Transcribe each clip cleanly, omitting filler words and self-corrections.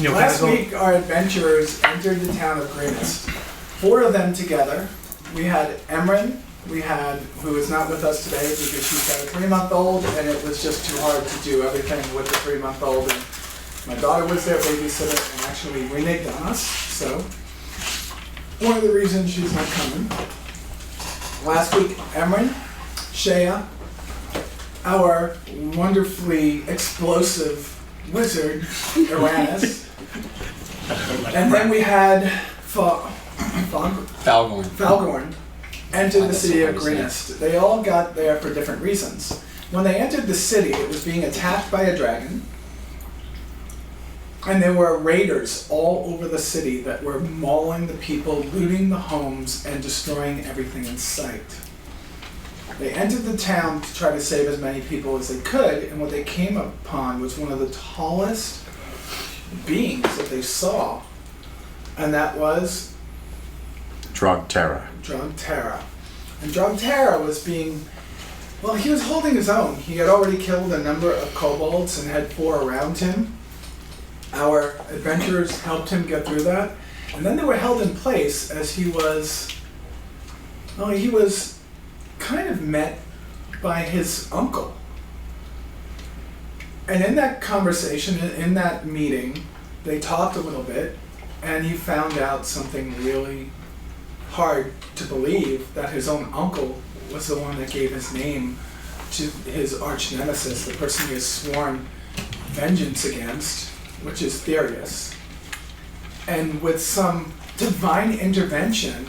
Last week, our adventurers entered the town of Greenest. 4 of them together. We had Emran, who is not with us today because she's got a 3-month-old, and it was just too hard to do everything with the 3-month-old. And my daughter was their babysitter and actually reneged on us, so one of the reasons she's not coming. Last week, Emran, Shea, our wonderfully explosive wizard, Uranus, and then we had Falgorn entered the city of Greenest. They all got there for different reasons. When they entered the city, it was being attacked by a dragon, and there were raiders all over the city that were mauling the people, looting the homes, and destroying everything in sight. They entered the town to try to save as many people as they could, and what they came upon was one of the tallest beings that they saw, and that was Drogterra. And Drogterra was he was holding his own. He had already killed a number of kobolds and had 4 around him. Our adventurers helped him get through that. And then they were held in place as he was kind of met by his uncle. And in that conversation, in that meeting, they talked a little bit, and he found out something really hard to believe, that his own uncle was the one that gave his name to his arch nemesis, the person he has sworn vengeance against, which is Therius. And with some divine intervention,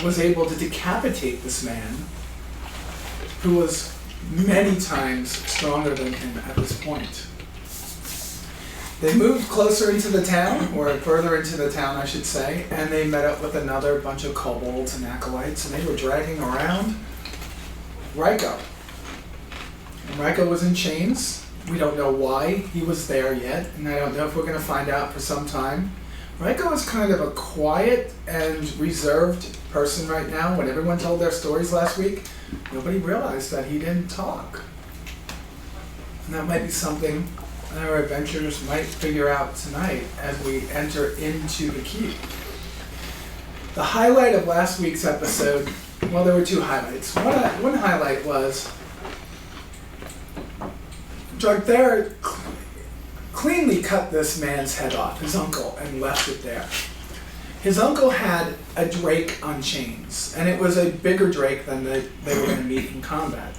was able to decapitate this man, who was many times stronger than him at this point. They moved closer into the town, or further into the town, I should say, and they met up with another bunch of kobolds and acolytes, and they were dragging around Ryko. And Ryko was in chains. We don't know why he was there yet, and I don't know if we're going to find out for some time. Ryko is kind of a quiet and reserved person right now. When everyone told their stories last week, nobody realized that he didn't talk. And that might be something our adventurers might figure out tonight as we enter into the keep. The highlight of last week's episode, well, there were 2 highlights. One highlight was Drogterra cleanly cut this man's head off, his uncle, and left it there. His uncle had a drake on chains, and it was a bigger drake than they were going to meet in combat.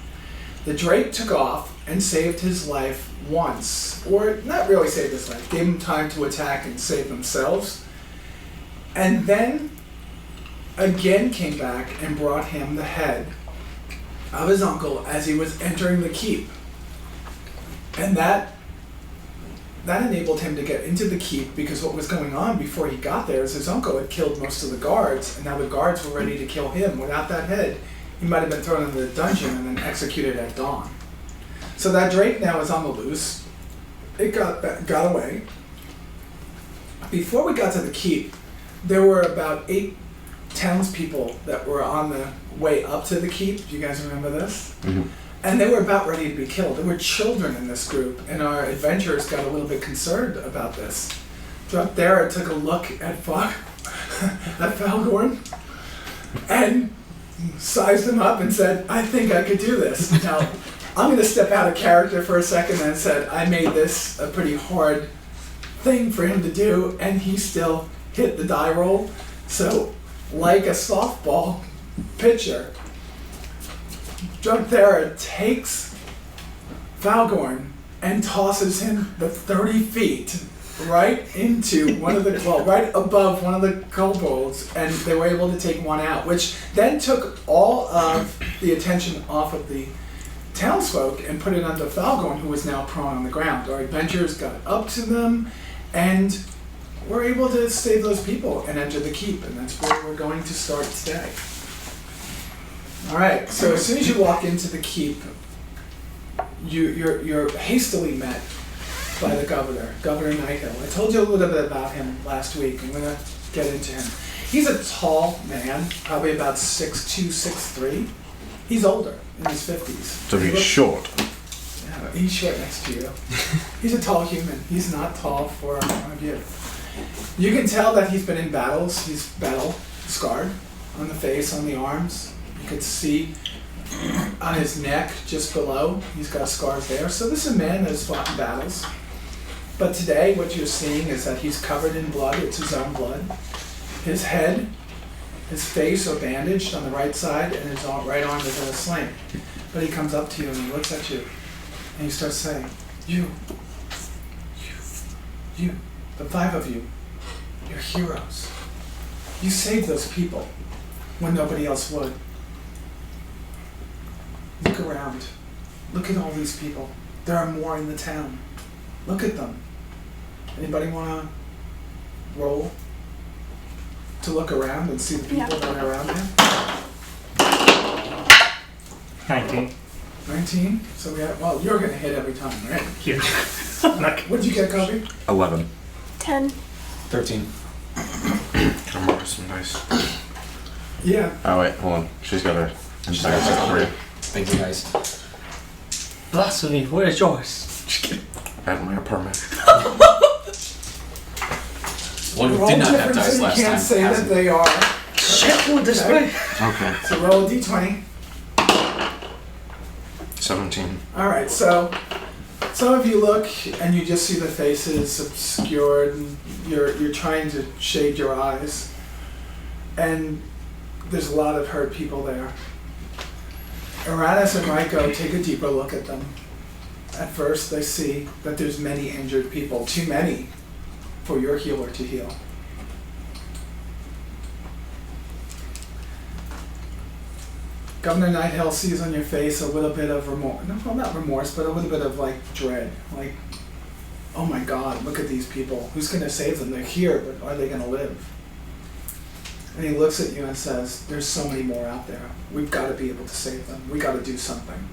The drake took off and saved his life once, or not really saved his life, gave him time to attack and save themselves, and then again came back and brought him the head of his uncle as he was entering the keep. And that enabled him to get into the keep, because what was going on before he got there is his uncle had killed most of the guards, and now the guards were ready to kill him. Without that head, he might have been thrown into the dungeon and then executed at dawn. So that drake now is on the loose. It got away. Before we got to the keep, there were about 8 townspeople that were on the way up to the keep. Do you guys remember this? Mm-hmm. And they were about ready to be killed. There were children in this group, and our adventurers got a little bit concerned about this. Drogterra took a look at Falgorn and sized him up and said, I think I could do this. Now, I'm going to step out of character for a second and said I made this a pretty hard thing for him to do, and he still hit the die roll. So, like a softball pitcher, Drogterra takes Falgorn and tosses him the 30 feet right into right above one of the kobolds, and they were able to take one out, which then took all of the attention off of the townsfolk and put it onto Falgorn, who was now prone on the ground. Our adventurers got up to them and were able to save those people and enter the keep, and that's where we're going to start today. Alright, so as soon as you walk into the keep, you're hastily met by the governor, Governor Nighthill. I told you a little bit about him last week. I'm going to get into him. He's a tall man, probably about 6'2", 6'3". He's older, in his 50s. So he's short. No, he's short next to you. He's a tall human. He's not tall for you. You can tell that he's been in battles. He's battle scarred on the face, on the arms. You could see on his neck, just below, he's got scars there. So this is a man that has fought in battles. But today, what you're seeing is that he's covered in blood. It's his own blood. His head, his face are bandaged on the right side, and his right arm is in a sling. But he comes up to you and he looks at you, and he starts saying, you, the 5 of you, you're heroes. You saved those people when nobody else would. Look around. Look at all these people. There are more in the town. Look at them. Anybody want to roll to look around and see the people that are around him? 19. 19? So we have, well, you're going to hit every time, right? Here. What'd you get, Kobe? 11. 10. 13. Come on, some dice. Yeah. Oh wait, hold on. She's got a entire set for you. Thank you, guys. Blasphemy, where's yours? Just kidding. I had my apartment. One They're who all did not different, baptize so last you time. can't say that hasn't. they are. Shit, go this Okay. way. Okay. So roll a d20. 17. Alright, so some of you look and you just see the faces obscured and you're trying to shade your eyes. And there's a lot of hurt people there. Uranus and Ryko take a deeper look at them. At first they see that there's many injured people, too many for your healer to heal. Governor Nighthill sees on your face a little bit of remorse, well, not remorse, but a little bit of like dread. Like, oh my God, look at these people. Who's going to save them? They're here, but are they going to live? And he looks at you and says, there's so many more out there. We've got to be able to save them. We got to do something.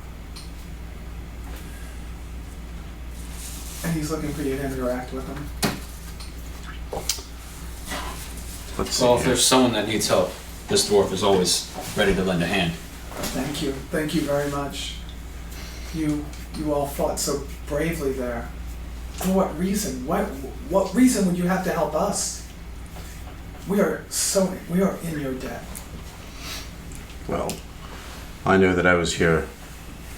And he's looking for you to interact with him. Let's see. So if here. there's someone that needs help, this dwarf is always ready to lend a hand. Thank you. Thank you very much. You all fought so bravely there. For what reason? What reason would you have to help us? We are in your debt. Well, I knew that I was here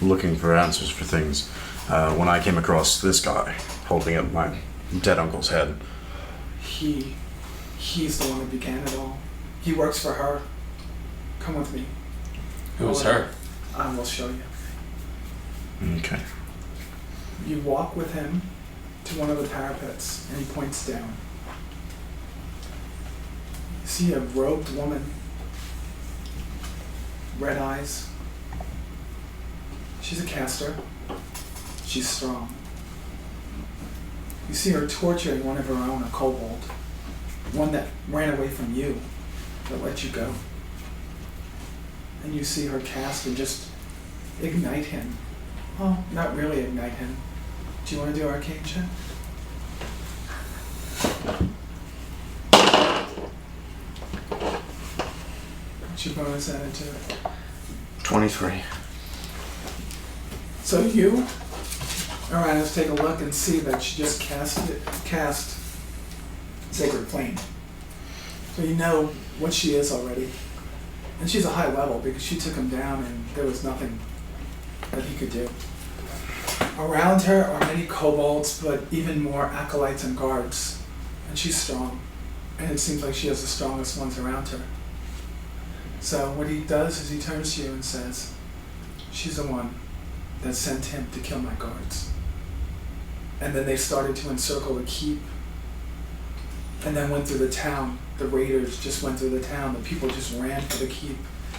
looking for answers for things when I came across this guy holding up my dead uncle's head. He's the one that began it all. He works for her. Come with me. Who's her? I will show you. Okay. You walk with him to one of the parapets, and he points down. You see a robed woman, red eyes. She's a caster. She's strong. You see her torturing one of her own, a kobold, one that ran away from you, that let you go. And you see her cast and just ignite him. Well, not really ignite him. Do you want to do arcane check? What's your bonus added to it? 23. So you, Uranus, take a look and see that she just cast Sacred Flame. So you know what she is already. And she's a high level because she took him down and there was nothing that he could do. Around her are many kobolds, but even more acolytes and guards. And she's strong. And it seems like she has the strongest ones around her. So what he does is he turns to you and says, she's the one that sent him to kill my guards. And then they started to encircle the keep. And then went through the town. The raiders just went through the town. The people just ran for the keep.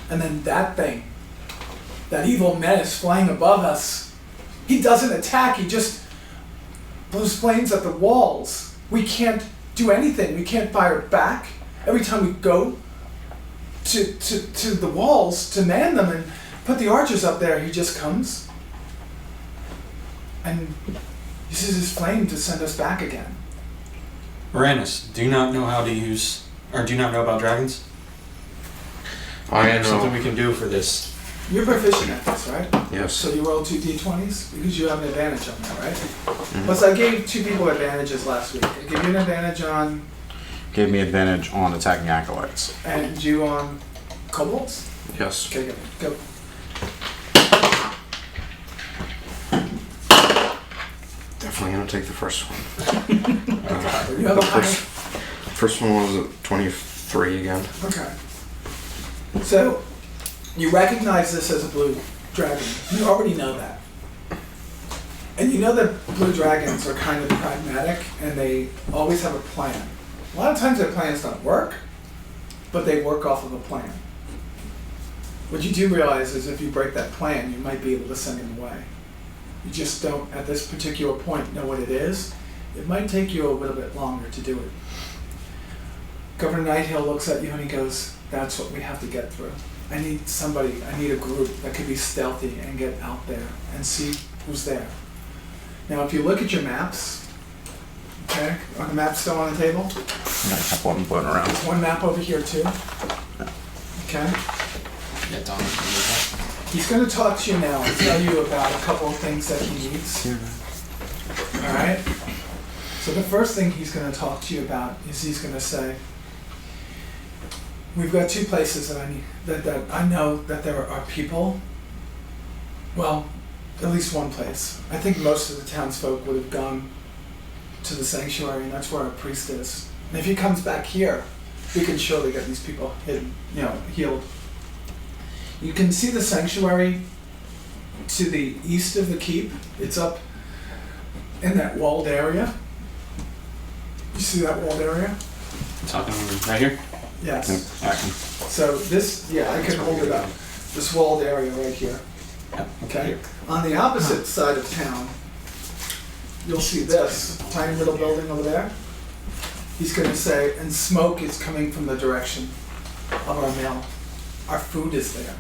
And then that thing, that evil menace flying above us, he doesn't attack. He just blows flames at the walls. We can't do anything. We can't fire back. Every time we go to the walls to man them and put the archers up there, he just comes and uses his flame to send us back again. Uranus, do you not know how to use, or do you not know about dragons? I know. Something we can do for this You're proficient at this, right? Yes. So you roll 2 d20s because you have an advantage on that, right? Plus, I gave 2 people advantages last week. I gave you an advantage on, Gave me advantage on attacking acolytes. and you on kobolds. Yes. Okay, go. Definitely gonna take the first one. You have a higher. First one was at 23 again. Okay. So, you recognize this as a blue dragon. You already know that. And you know that blue dragons are kind of pragmatic and they always have a plan. A lot of times their plans don't work, but they work off of a plan. What you do realize is if you break that plan, you might be able to send him away. You just don't, at this particular point, know what it is. It might take you a little bit longer to do it. Governor Nighthill looks at you and he goes, that's what we have to get through. I need somebody, I need a group that could be stealthy and get out there and see who's there. Now, if you look at your maps, okay, are the maps still on the table? I have one floating around. There's one map over here too. Okay. Yeah, Don. He's going to talk to you now and tell you about a couple of things that he needs. All right? So the first thing he's going to talk to you about is he's going to say, we've got 2 places that I know that there are people. Well, at least one place. I think most of the townsfolk would have gone to the sanctuary, and that's where our priest is. And if he comes back here, we can surely get these people hidden, healed. You can see the sanctuary to the east of the keep. It's up in that walled area. You see that walled area? Talking right here? Yes. Alright. So this, I can hold it up. This walled area right here. Yep. Okay? On the opposite side of town, you'll see this tiny little building over there. He's going to say, and smoke is coming from the direction of our mill. Our food is there.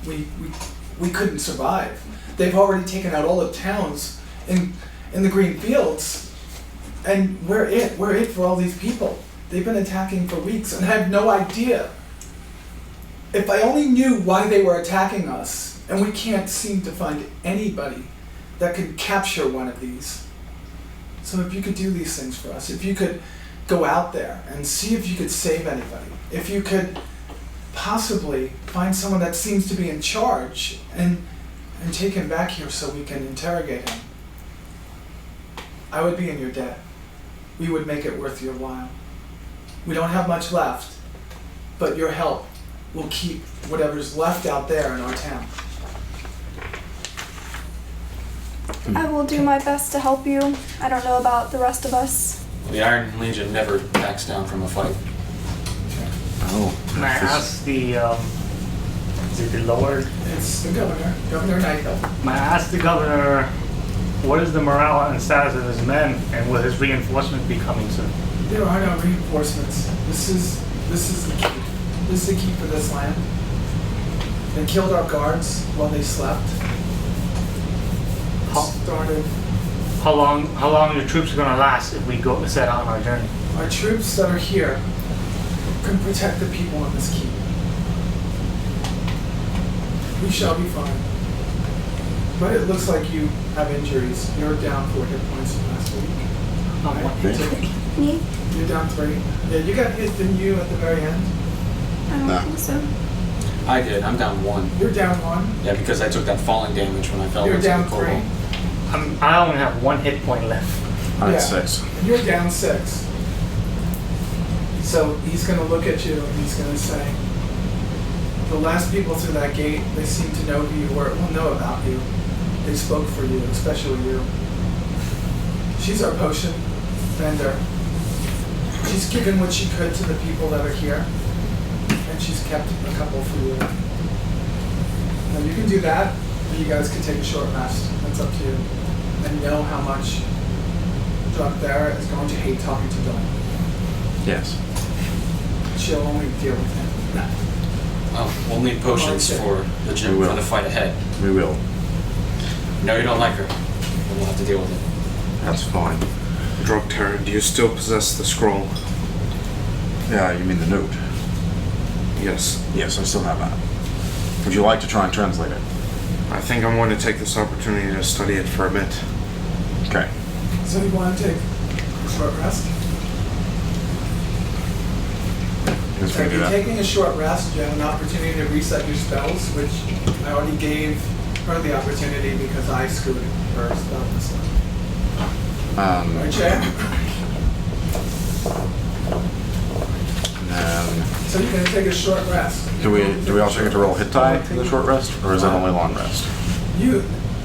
We couldn't survive. They've already taken out all the towns in the green fields, and we're it for all these people. They've been attacking for weeks, and I have no idea. If I only knew why they were attacking us, and we can't seem to find anybody that could capture one of these. So if you could do these things for us, if you could go out there and see if you could save anybody, if you could possibly find someone that seems to be in charge and take him back here so we can interrogate him, I would be in your debt. We would make it worth your while. We don't have much left, but your help will keep whatever's left out there in our town. I will do my best to help you. I don't know about the rest of us. The Iron Legion never backs down from a fight. Oh. Can I ask the, is it the Lord? It's the governor, Governor Nighthill. May I ask the governor, what is the morale and status of his men, and will his reinforcement be coming soon? There are no reinforcements. This is the keep. This is the keep of this land. They killed our guards while they slept. Started. How long the troops are gonna last if we go set out on our journey? Our troops that are here can protect the people in this keep. We shall be fine. But it looks like you have injuries. You're down 4 hit points from last week. Right? Me? You're down 3. Yeah, you got hit, didn't you, at the very end? I don't No. think so. I did. I'm down 1. You're down 1. Yeah, because I took that falling damage when I fell You're into down the kobold. 3. I only have 1 hit point left. I'm Yeah. at 6. And you're down 6. So he's going to look at you and he's going to say, the last people through that gate, they seem to know who you were, well, know about you. They spoke for you, especially you. She's our potion vendor. She's given what she could to the people that are here, and she's kept a couple for you. Now you can do that, or you guys can take a short rest. That's up to you. And know how much Drunk there is going to hate talking to Dawn. Yes. She'll only deal with him. We'll need potions Okay. for the We gym will. for the fight ahead. We will. No, you don't like her. But we'll have to deal with it. That's fine. Drug Terror, do you still possess the scroll? Yeah, you mean the note? Yes. Yes, I still have that. Would you like to try and translate it? I think I'm going to take this opportunity to study it for a bit. Okay. So you want to take a short rest? Yes, we So can if do you're that. taking a short rest, you have an opportunity to reset your spells, which I already gave her the opportunity because I screwed her spell this one. Right, Chad? And So you're going to take a short rest. do we also get to roll hit die for the short rest, or is that only long rest?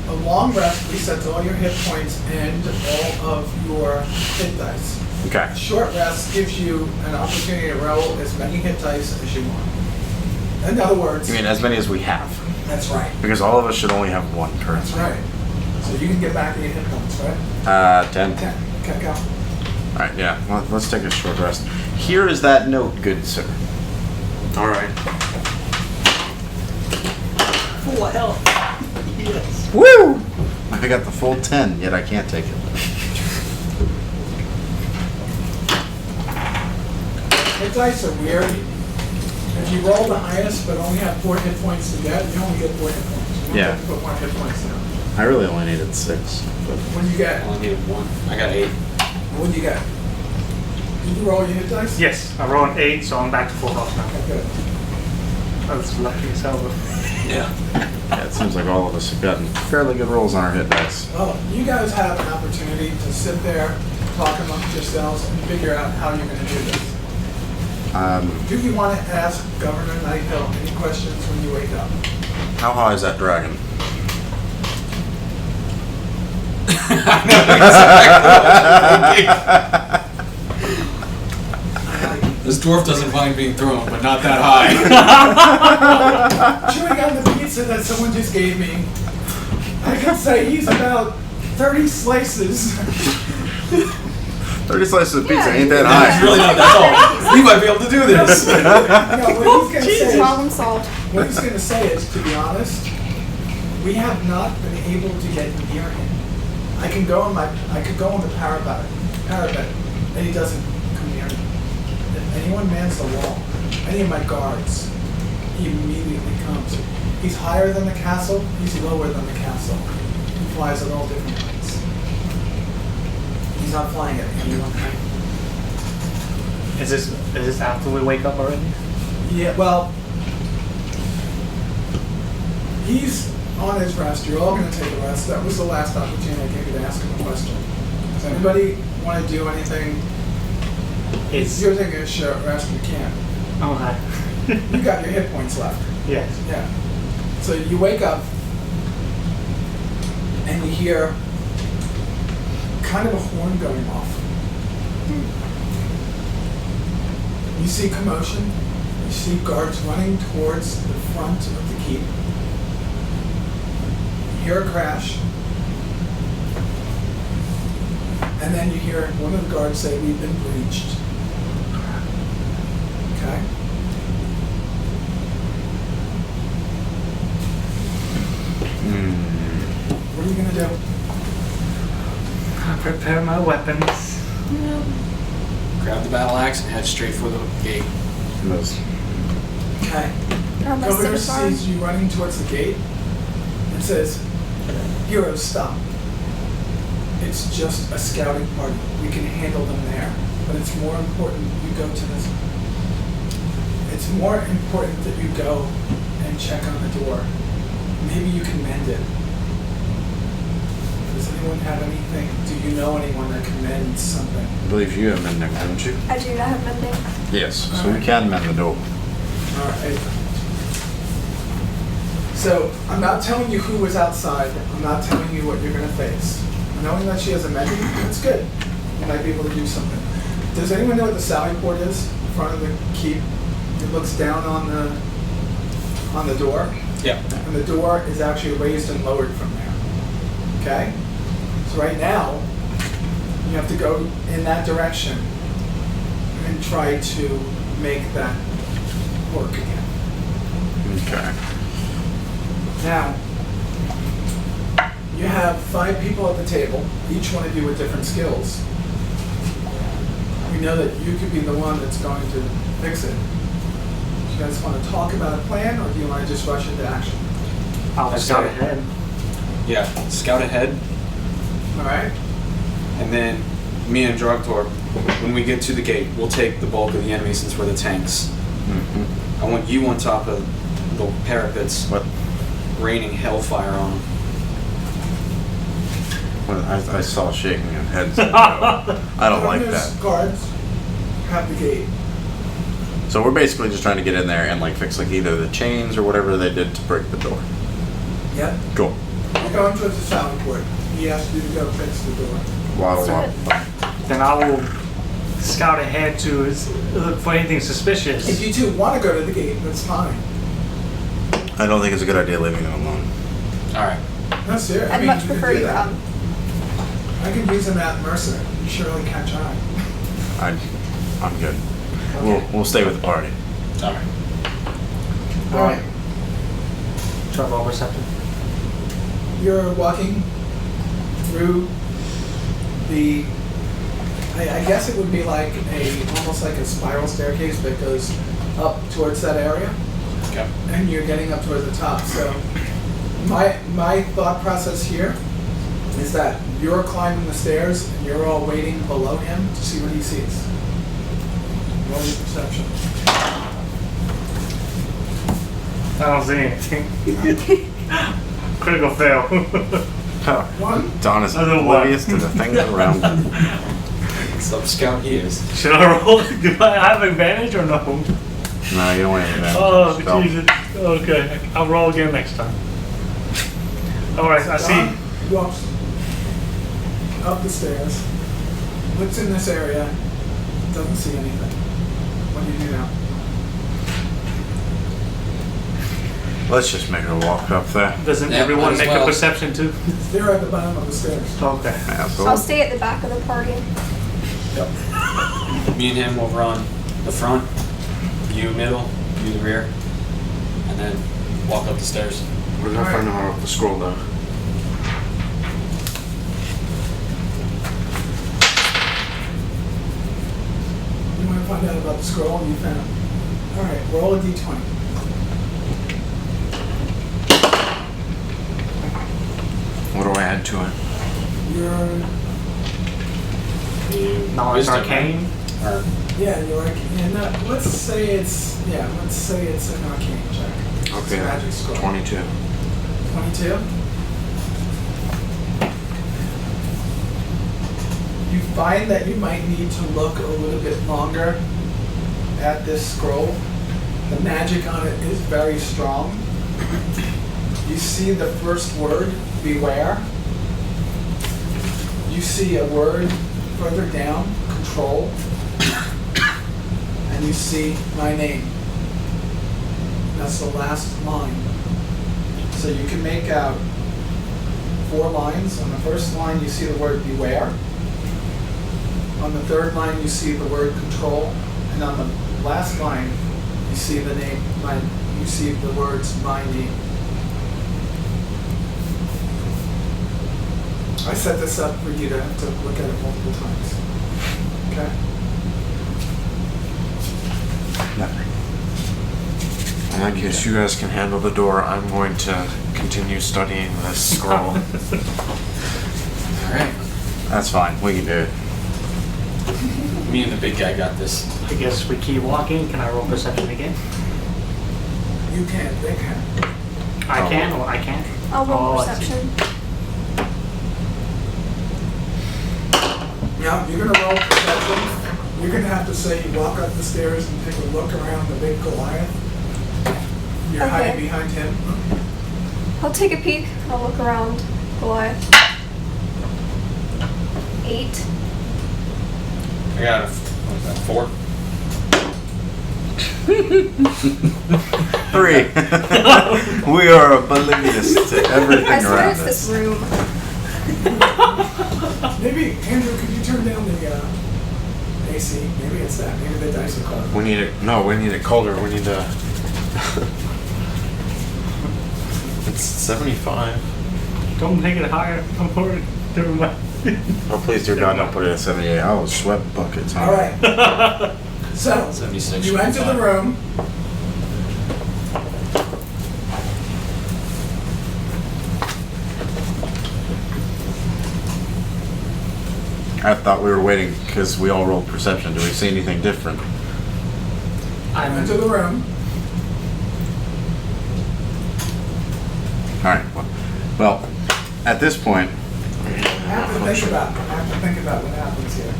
A long rest resets all your hit points and all of your hit dice. Okay. A short rest gives you an opportunity to roll as many hit dice as you want. In other words, You mean as many as we have? that's right. Because all of us should only have one That's currently. right. So you can get back to your hit points, right? 10. 10. Okay, go. All right, yeah. Let's take a short rest. Here is that note, good sir. All right. Full health. Yes. Woo! I got the full 10, yet I can't take it. Hit dice are weird. If you roll the highest but only have 4 hit points to get, you only get 4 hit points. You don't Yeah. have to put 1 hit points down. I really only needed 6. But When you I get, only needed 1. I got 8. what do you get? Did you roll your hit dice? Yes, I rolled an 8, so I'm back to full health now. Okay, good. I was lucky as hell. Yeah. yeah, it seems like all of us have gotten fairly good rolls on our hit dice. Well, you guys have an opportunity to sit there, talk amongst yourselves, and figure out how you're going to do this. Do you want to ask Governor Nighthill any questions when you wake up? How high is that dragon? This dwarf doesn't mind being thrown, but not that high. Chewing on the pizza that someone just gave me, I can say he's about 30 slices. 30 slices of pizza Yeah, ain't that It's high. really not that tall. We might be able to do this. No, what he's going to say is, Problem solved. what he's going to say is, to be honest, we have not been able to get near him. I could go on the parapet, and he doesn't come near me. If anyone mans the wall, any of my guards, he immediately comes. He's higher than the castle, he's lower than the castle. He flies at all different heights. He's not flying at any one height. Is this after we wake up already? Yeah, well, he's on his rest. You're all going to take a rest. That was the last opportunity I gave you to ask him a question. Does anybody want to do anything? If you're taking a short rest, you can. Oh, hi. You got your hit points left. Yes. Yeah. So you wake up and you hear kind of a horn going off. You see commotion. You see guards running towards the front of the keep. You hear a crash. And then you hear one of the guards say, "We've been breached." Okay? What are you going to do? I prepare my weapons. Grab the battle axe and head straight for the gate. Those- Okay. Grab my Governor scimitar. sees you running towards the gate and says, "Heroes, stop. It's just a scouting party. We can handle them there. But it's more important you go to this. It's more important that you go and check on the door. Maybe you can mend it. Does anyone have anything? Do you know anyone that can mend something?" I believe you have mending, don't you? I do not have mending. Yes. So we can mend the door. All right. So I'm not telling you who is outside. I'm not telling you what you're going to face. Knowing that she has a mending, that's good. You might be able to do something. Does anyone know what the sally port is in front of the keep? It looks down on the door, Yeah. and the door is actually raised and lowered from there. Okay? So right now, you have to go in that direction and try to make that work again. Okay. Now, you have 5 people at the table, each one of you with different skills. We know that you could be the one that's going to fix it. you guys want to talk about a plan, or do you want to just rush into action? I'll scout ahead. Yeah, scout ahead, All right. and then me and Drugtor, when we get to the gate, we'll take the bulk of the enemy since we're the tanks. Mm-hmm. I want you on top of the parapets, What? raining hellfire on them. Well, I saw shaking of heads. I don't like Governor's that. guards have the gate. So we're basically just trying to get in there and like fix like either the chains or whatever they did to break the door. Yep. Cool. You're going towards the sound port. He asked you to go fix the door. Waddle, waddle. Then I will scout ahead to look for anything suspicious. If you two want to go to the gate, that's fine. I don't think it's a good idea leaving them alone. Alright. No, serious. I'd much prefer do you that. come. I could use him at Mercer. You surely catch on. I'm good. We'll stay with the party. Alright. All right. Try roll perception. You're walking through the. I guess it would be like almost like a spiral staircase that goes up towards that area, Okay. and you're getting up towards the top. So my thought process here is that you're climbing the stairs and you're all waiting below him to see what he sees. Roll your perception. I don't see anything. Critical fail. One. Don is Another one. oblivious to the things around him. Sub-scout he is. Should I roll? Do I have advantage or no? No, you don't want any of that. Oh, So, Jesus. Okay, I'll roll again next time. Alright, I see. Don walks up the stairs, looks in this area, doesn't see anything. What do you do now? Let's just make her walk up there. Doesn't Yeah, might everyone as make well. a perception too? They're at the bottom of the stairs. Okay. Asshole. I'll stay at the back of the party. Me and him over on the front, you middle, you the rear, and then walk up the stairs. We're gonna find out about the scroll though. You want to find out about the scroll you found? All right, roll a d20. What do I add to it? You're Knowledge Wisdom, arcane. Or you're like let's say it's an arcane check. It's a Okay, magic scroll. 22. 22. You find that you might need to look a little bit longer at this scroll. The magic on it is very strong. You see the first word, beware. You see a word further down, control. And you see my name. That's the last line. So you can make out 4 lines. On the first line, you see the word beware. On the third line, you see the word control. And on the last line, you see the name, you see the words my name. I set this up for you to have to look at it multiple times. Okay? In that case, you guys can handle the door. I'm going to continue studying this scroll. alright. That's fine. We can do it. Me and the big guy got this. I guess we keep walking. Can I roll perception again? You can, they can. I can or I can't? I'll roll Oh, I see. perception. Now, you're gonna roll perception. You're gonna have to say you walk up the stairs and take a look around the big Goliath. You're Okay. hiding behind him. I'll take a peek. I'll look around. Goliath. 8. I got a, what is that, 4? 3. We are oblivious to everything I swear around it's this us. room. Maybe, Andrew, could you turn down the AC? Maybe it's that. Maybe the dice are cold. We need it. No, we need it colder. We need to. It's 75. Don't make it higher. I'm worried. Never mind. Oh, please, dear God, don't put it at 78. I will sweat buckets. Huh? All right. So, 76. you enter the room. I thought we were waiting because we all rolled perception. Do we see anything different? I went to the room. All right. Well, at this point, I have to think about what happens here.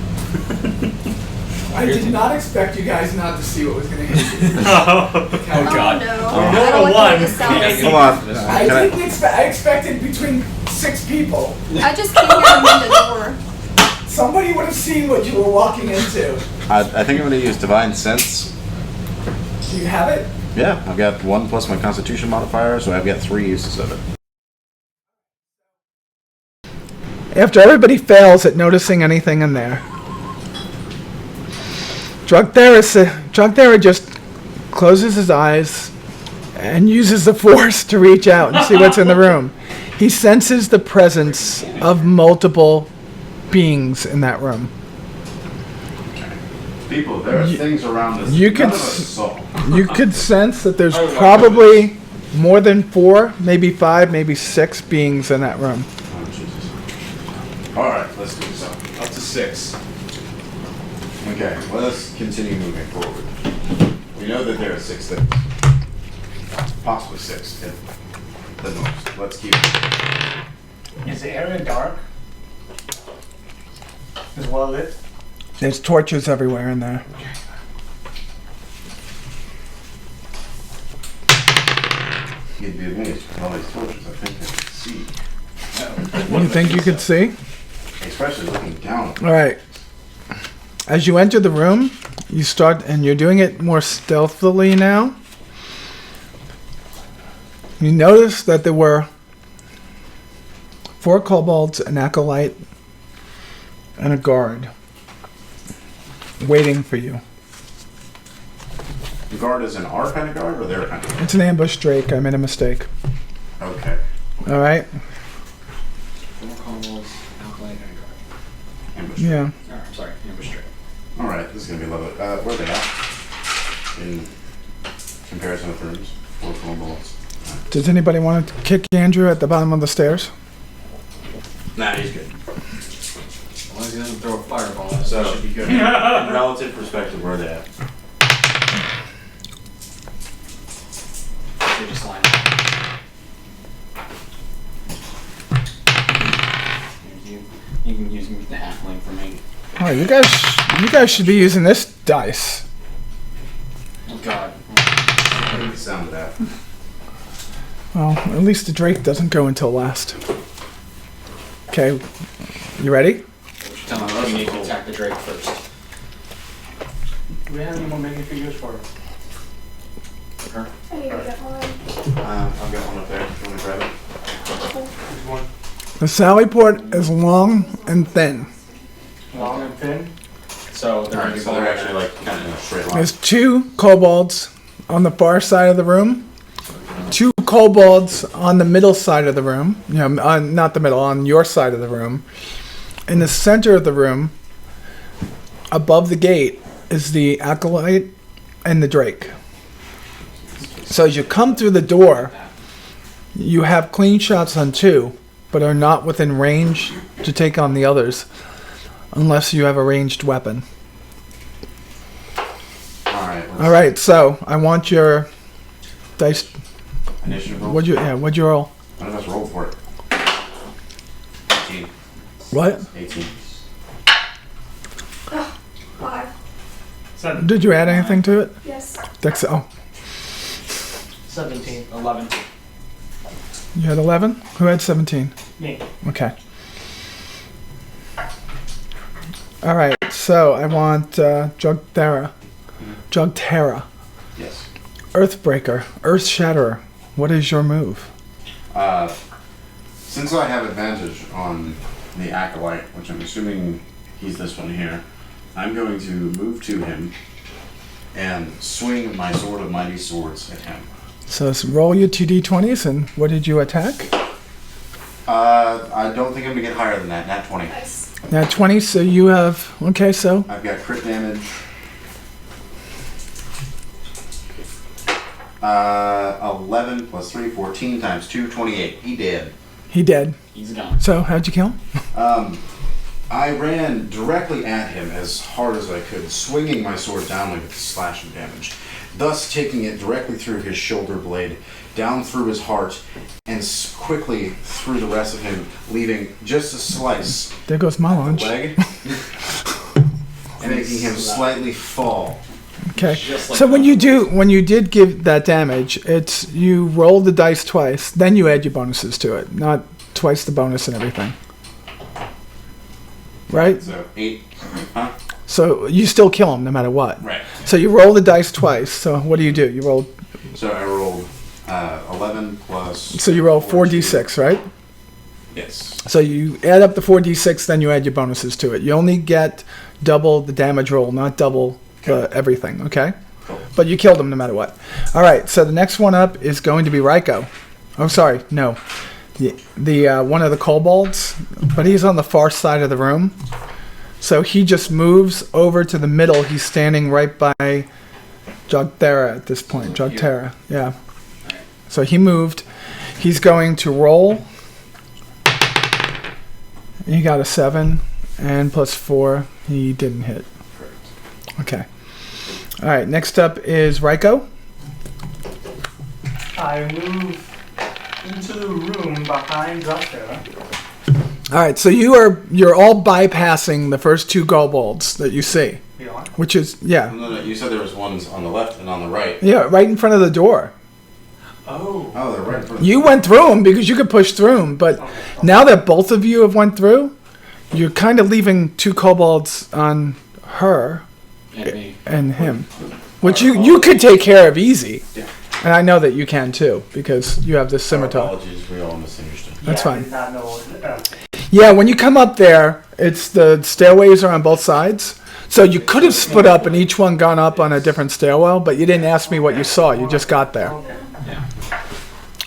I did not expect you guys not to see what was going to hit you. Oh God. no. Oh. I don't like the way this hold sounds. on. I Can didn't expect. I expected between 6 people. I just can't hear him in the door. Somebody would have seen what you were walking into. I think I'm going to use divine sense. Do you have it? Yeah, I've got 1 plus my Constitution modifier, so I've got 3 uses of it. After everybody fails at noticing anything in there, Drugthera just closes his eyes and uses the force to reach out and see what's in the room. He senses the presence of multiple beings in that room. People, there are things around us. You could none of us saw. You could sense that there's probably more than 4, maybe 5, maybe 6 beings in that room. Oh, Jesus. All right, let's do so. Up to 6. Okay, let's continue moving forward. We know that there are 6 things. Possibly 6 at the most. Let's keep it. Is the area dark? Is well lit? There's torches everywhere in there. You'd be amazed with all these torches. I think I could see. You think you could see? Especially looking down. All right. As you enter the room, you start, and you're doing it more stealthily now. You notice that there were 4 kobolds, an acolyte, and a guard waiting for you. The guard is an our kind of guard or their kind of guard? It's an ambush, Drake. I made a mistake. Okay. All right? 4 combos, alkaline, and guard. Ambush. Yeah. Oh, I'm sorry, ambush straight. All right, this is gonna be lovely. Where are they at in comparison with the rooms? 4 kobolds. Does anybody want to kick Andrew at the bottom of the stairs? Nah, he's good. As long as he doesn't throw a fireball, that So, should be good. in relative perspective, where are they at? They just line up. You can use the halfling for me. Oh, you guys should be using this dice. Oh God. I like the sound of that. Well, at least the Drake doesn't go until last. Okay, you ready? Tell him you need to attack the Drake first. Do we have any more mini figures for her? I need to get one. I've got one up there. You want to grab it? Which one? The sally port is long and thin. Long and thin? So they're All gonna right, be so they're actually like kind of in a straight line. There's 2 kobolds on the far side of the room, 2 kobolds on the middle side of the room. You know, on, not the middle, on your side of the room. In the center of the room, above the gate, is the acolyte and the Drake. So as you come through the door, you have clean shots on 2, but are not within range to take on the others, unless you have a ranged weapon. All right, so I want your dice. Initiative roll. What'd you roll? None of us rolled for it. 18. What? 18. 5. 7. Did you add anything to it? Yes. Dex. Oh, 17. 11. you had 11. Who had 17? Me. Okay. All right, so I want Drugthera. Yes. Earthbreaker. Earth Shatterer. What is your move? Since I have advantage on the acolyte, which I'm assuming he's this one here, I'm going to move to him and swing my sword of mighty swords at him. So roll your 2d20s, and what did you attack? I don't think I'm gonna get higher than that. Nat 20. Nice. Now 20, so you have, okay, so I've got crit damage. 11 plus 3, 14 times 2, 28. He did. he dead. He's gone. So how'd you kill him? I ran directly at him as hard as I could, swinging my sword downward with slashing damage, thus taking it directly through his shoulder blade, down through his heart, and quickly through the rest of him, leaving just a slice There goes my lunch. leg, and making him slightly fall. Okay. Just like So when you did give that damage, it's you roll the dice twice, then you add your bonuses to it, not twice the bonus and everything. Right? So 8. Huh? So you still kill him no matter what. Right. So you roll the dice twice. So what do? You roll. So I rolled 11 plus. So you roll 4d6, right? Yes. So you add up the 4d6, then you add your bonuses to it. You only get double the damage roll, not double everything. Okay. Cool. But you killed him no matter what. All right. So the next one up is going to be Ryko. Oh, sorry. No. The one of the kobolds, but he's on the far side of the room. So he just moves over to the middle. He's standing right by Jogthera at this point. Jogthera, yeah. So he moved. He's going to roll. He got a 7, and plus 4, he didn't hit. Okay. All right, next up is Ryko. I move into the room behind Doctor. All right, so you're all bypassing the first 2 kobolds that you see, Beyond. which is, yeah. No, you said there was ones on the left and on the right. Yeah, right in front of the door. Oh. Oh, they're right in front of You went through them because you could push through them, but now that both of you have went through, you're kind of leaving 2 kobolds on her And me. and him, which you could take care of easy. Yeah. And I know that you can too because you have this Our scimitar. apologies, we all misunderstood. That's Yeah, I fine. did not know. Yeah, when you come up there, it's the stairways are on both sides. So you could have split up and each one gone up on a different stairwell, but you didn't ask me what you saw. You just got there. Okay. Yeah.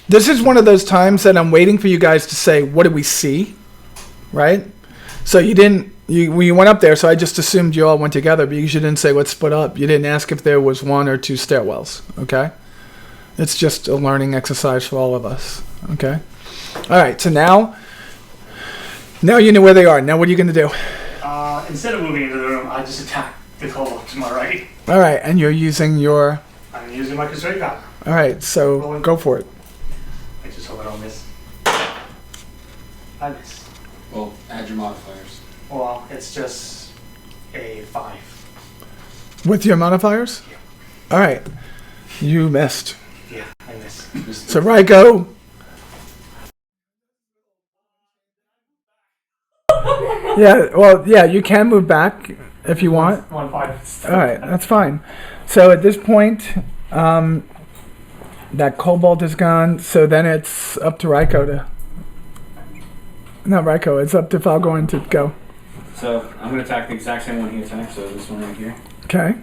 This is one of those times that I'm waiting for you guys to say, what do we see? Right? So you didn't, when you went up there, so I just assumed you all went together because you didn't say let's split up. You didn't ask if there was 1 or 2 stairwells. Okay? It's just a learning exercise for all of us. Okay? All right, so now you know where they are. Now what are you going to do? Instead of moving into the room, I just attack the kobold to my right. All right, and you're using your... I'm using my constructive power. All right, so go for it. I just hope I don't miss. I miss. Well, add your modifiers. Well, it's just a 5. With your modifiers? Yeah. All right, you missed. Yeah, I miss. So Ryko... Yeah, well, yeah, you can move back if you want. 1-5. All right, that's fine. So at this point, that kobold is gone. So then it's up to Ryko to... Not Ryko, it's up to Falgorn to go. So I'm gonna attack the exact same one he attacked. So this one right here. Okay.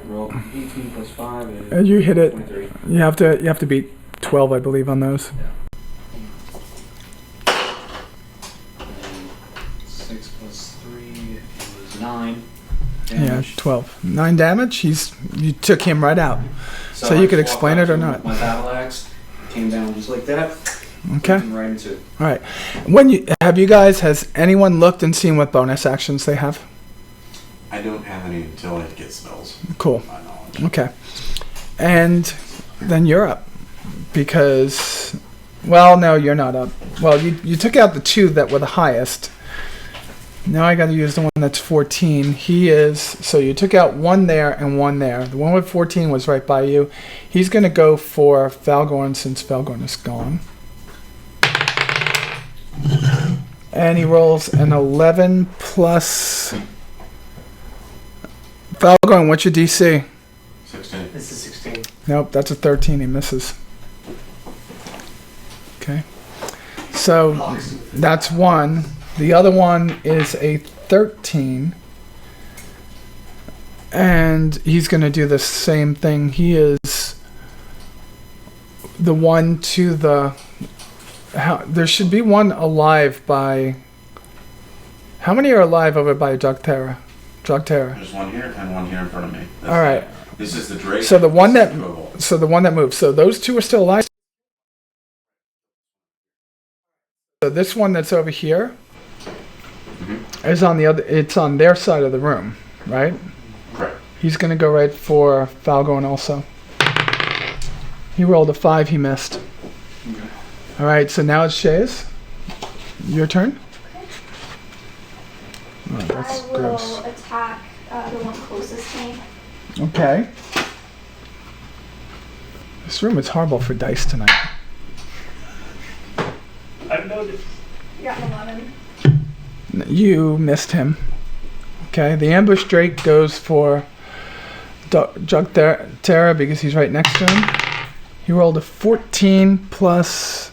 Roll 18 plus 5 is And you hit it. 23. You have to beat 12, I believe, on those. And 6 plus 3 is 9. Yeah, Damage. 12. 9 damage. You took him right out. So you I could just explain walked it or up to not. him with my battle axe came down just like that. Okay. And right into it. All right. Has anyone looked and seen what bonus actions they have? I don't have any until I get spells. Cool. To my knowledge. Okay. And then you're up. Because, well, no, you're not up. Well, you took out the 2 that were the highest. Now I got to use the one that's 14. So you took out 1 there and 1 there. The one with 14 was right by you. He's going to go for Falgorn since Falgorn is gone. And he rolls an 11 plus... Falgorn, what's your DC? 16. This is 16. Nope, that's a 13. He misses. Okay. So that's 1. The other one is a 13. And he's going to do the same thing. He is the one to the... there should be one alive by... How many are alive over by Jogthera? There's 1 here and 1 here in front of me. That's All right. This is the Drake. So the one this is that... the Kobold. So the one that moved. So those 2 are still alive. So this one that's over here Mm-hmm. is on the other. It's on their side of the room, right? Correct. He's gonna go right for Falgon also. He rolled a 5. He missed. All right. So now it's Shay's. Your turn. Oh, that's I will gross. attack the one closest to me. Okay. This room is horrible for dice tonight. I've noticed. You got an 11. You missed him. Okay, the ambush Drake goes for Jug Terra because he's right next to him. He rolled a 14 plus.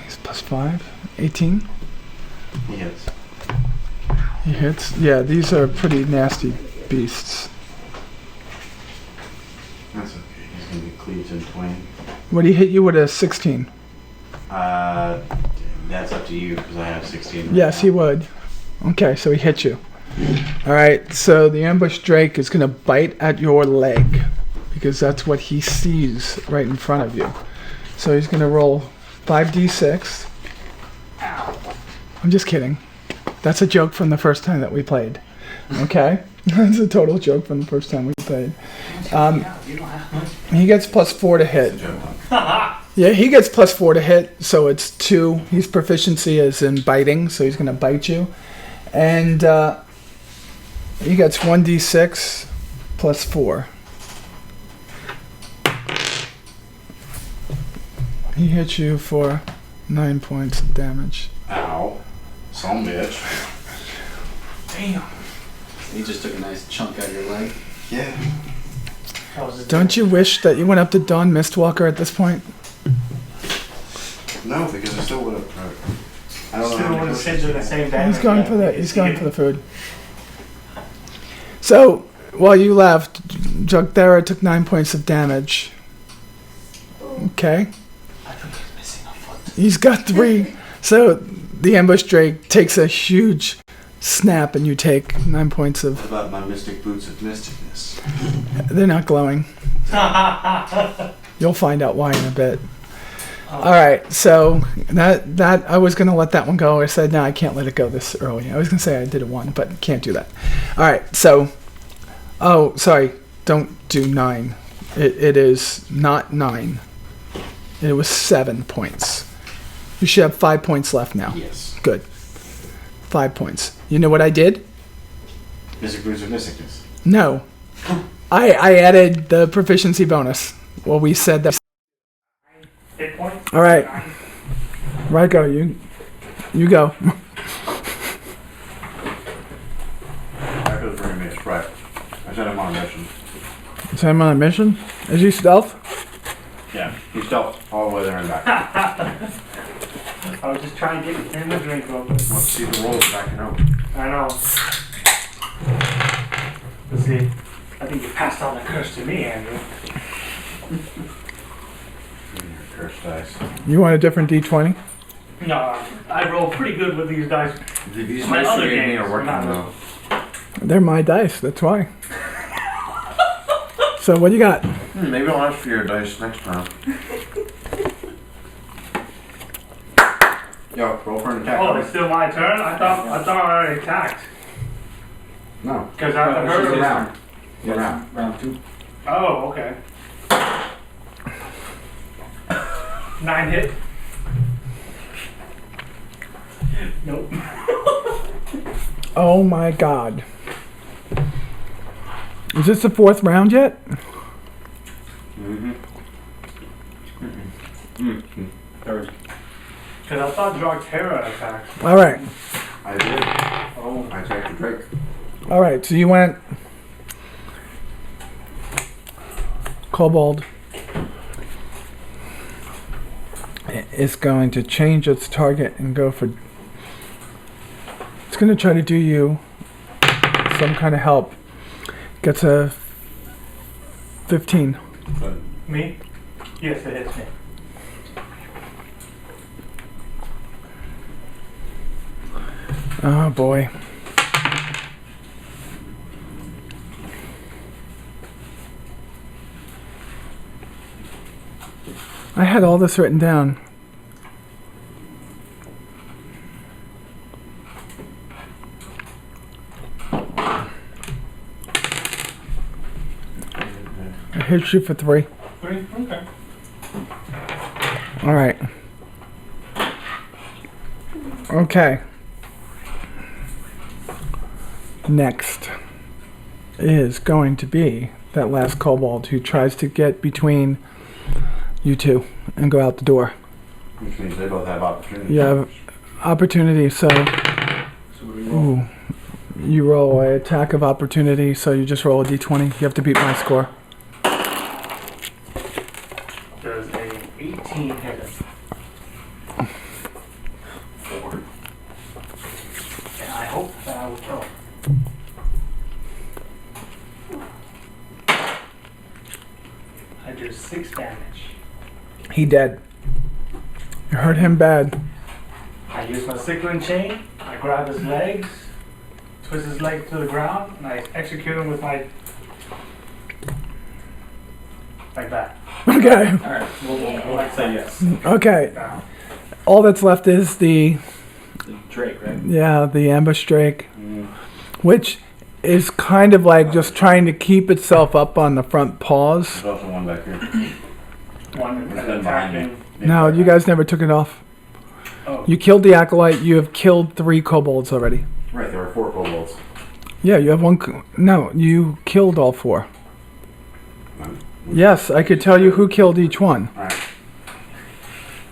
He's plus 5. 18. He hits. He hits. Yeah, these are pretty nasty beasts. That's okay. He's gonna be cleaved in twain. Would he hit you with a 16? That's up to you because I have 16. Right Yes, now. he would. Okay, so he hit you. All right, so the ambush Drake is going to bite at your leg because that's what he sees right in front of you. So he's going to roll 5d6. I'm just kidding. That's a joke from the first time that we played. Okay? That's a total joke from the first time we played. He gets plus 4 to hit. Yeah, he gets plus 4 to hit, so it's 2. His proficiency is in biting, so he's going to bite you. And he gets 1d6 plus 4. He hits you for 9 points of damage. Ow. Some bitch. Damn. He just took a nice chunk out of your leg. Yeah. Don't you wish that you went up to Dawn Mistwalker at this point? No, because I still would have. I don't know. Still how would many have sent you the same damage. He's going for the he's going for the food. So while you left, Jugthera took 9 points of damage. Okay. I think he's missing a foot. He's got 3. So the ambush Drake takes a huge snap and you take 9 points What of. about my mystic boots of mysticness? They're not glowing. You'll find out why in a bit. All right, so that I was gonna let that one go. I said no, I can't let it go this early. I was gonna say I did a 1, but can't do that. All right, so sorry, don't do 9. It is not 9. It was 7 points. You should have 5 points left now. Yes. Good. 5 points. You know what I did? Mystic boots of mysticness. No. I added the proficiency bonus. Well, we said that. Hit point? All right. Right, go. You go. That goes very much. Right. I sent him on a mission. Is him on a mission? Is he stealth? Yeah. He stealthed all the way there and back. I was just trying to get him a drink real quick. Let's see the rolls backing out. I know. Let's see. I think you passed on the curse to me, Andrew. Cursed dice. You want a different D20? No, I roll pretty good with these dice. These My dice other you gave me games are working are not- though. They're my dice. That's why. So what do you got? Maybe I'll ask for your dice next time. Yo, roll for an attack. Oh, it's still my turn? I thought I already attacked. No. Because I No, this heard is it. a round. You're round. Round 2. Oh, okay. 9 hit. Nope. Oh my God. Is this the 4th round yet? Mm-hmm. Third. Because I thought Drog Terra attacked. All right. I did. Oh. I attacked the Drake. All right. So you went Kobold is going to change its target and go for. It's going to try to do you some kind of help. Gets a 15. Good. Me? Yes, it hits me. Oh boy. I had all this written down. It hits you for 3. 3? Okay. All right. Okay. Next is going to be that last kobold who tries to get between you two and go out the door. Which means they both have opportunity. You have opportunity, so So what do we roll? ooh, you roll an attack of opportunity, so you just roll a d20. You have to beat my score. There's a 18 hit. 4. And I hope that I will kill him. I do 6 damage. He dead. You hurt him bad. I use my sickling chain, I grab his legs, twist his leg to the ground, and I execute him with my... like that. Okay. Alright, we'll say yes. Okay. Down. All that's left is the The Drake, right? the ambush drake, Mm. which is kind of like just trying to keep itself up on the front paws. There's also one back here. One It's that's been behind me. attacking. No, you guys never took it off. Oh, You killed the acolyte. You have killed 3 kobolds already. Right, there were 4 kobolds. Yeah, you have 1. No, you killed all 4. No. Yes, I could tell you who killed each one. Alright.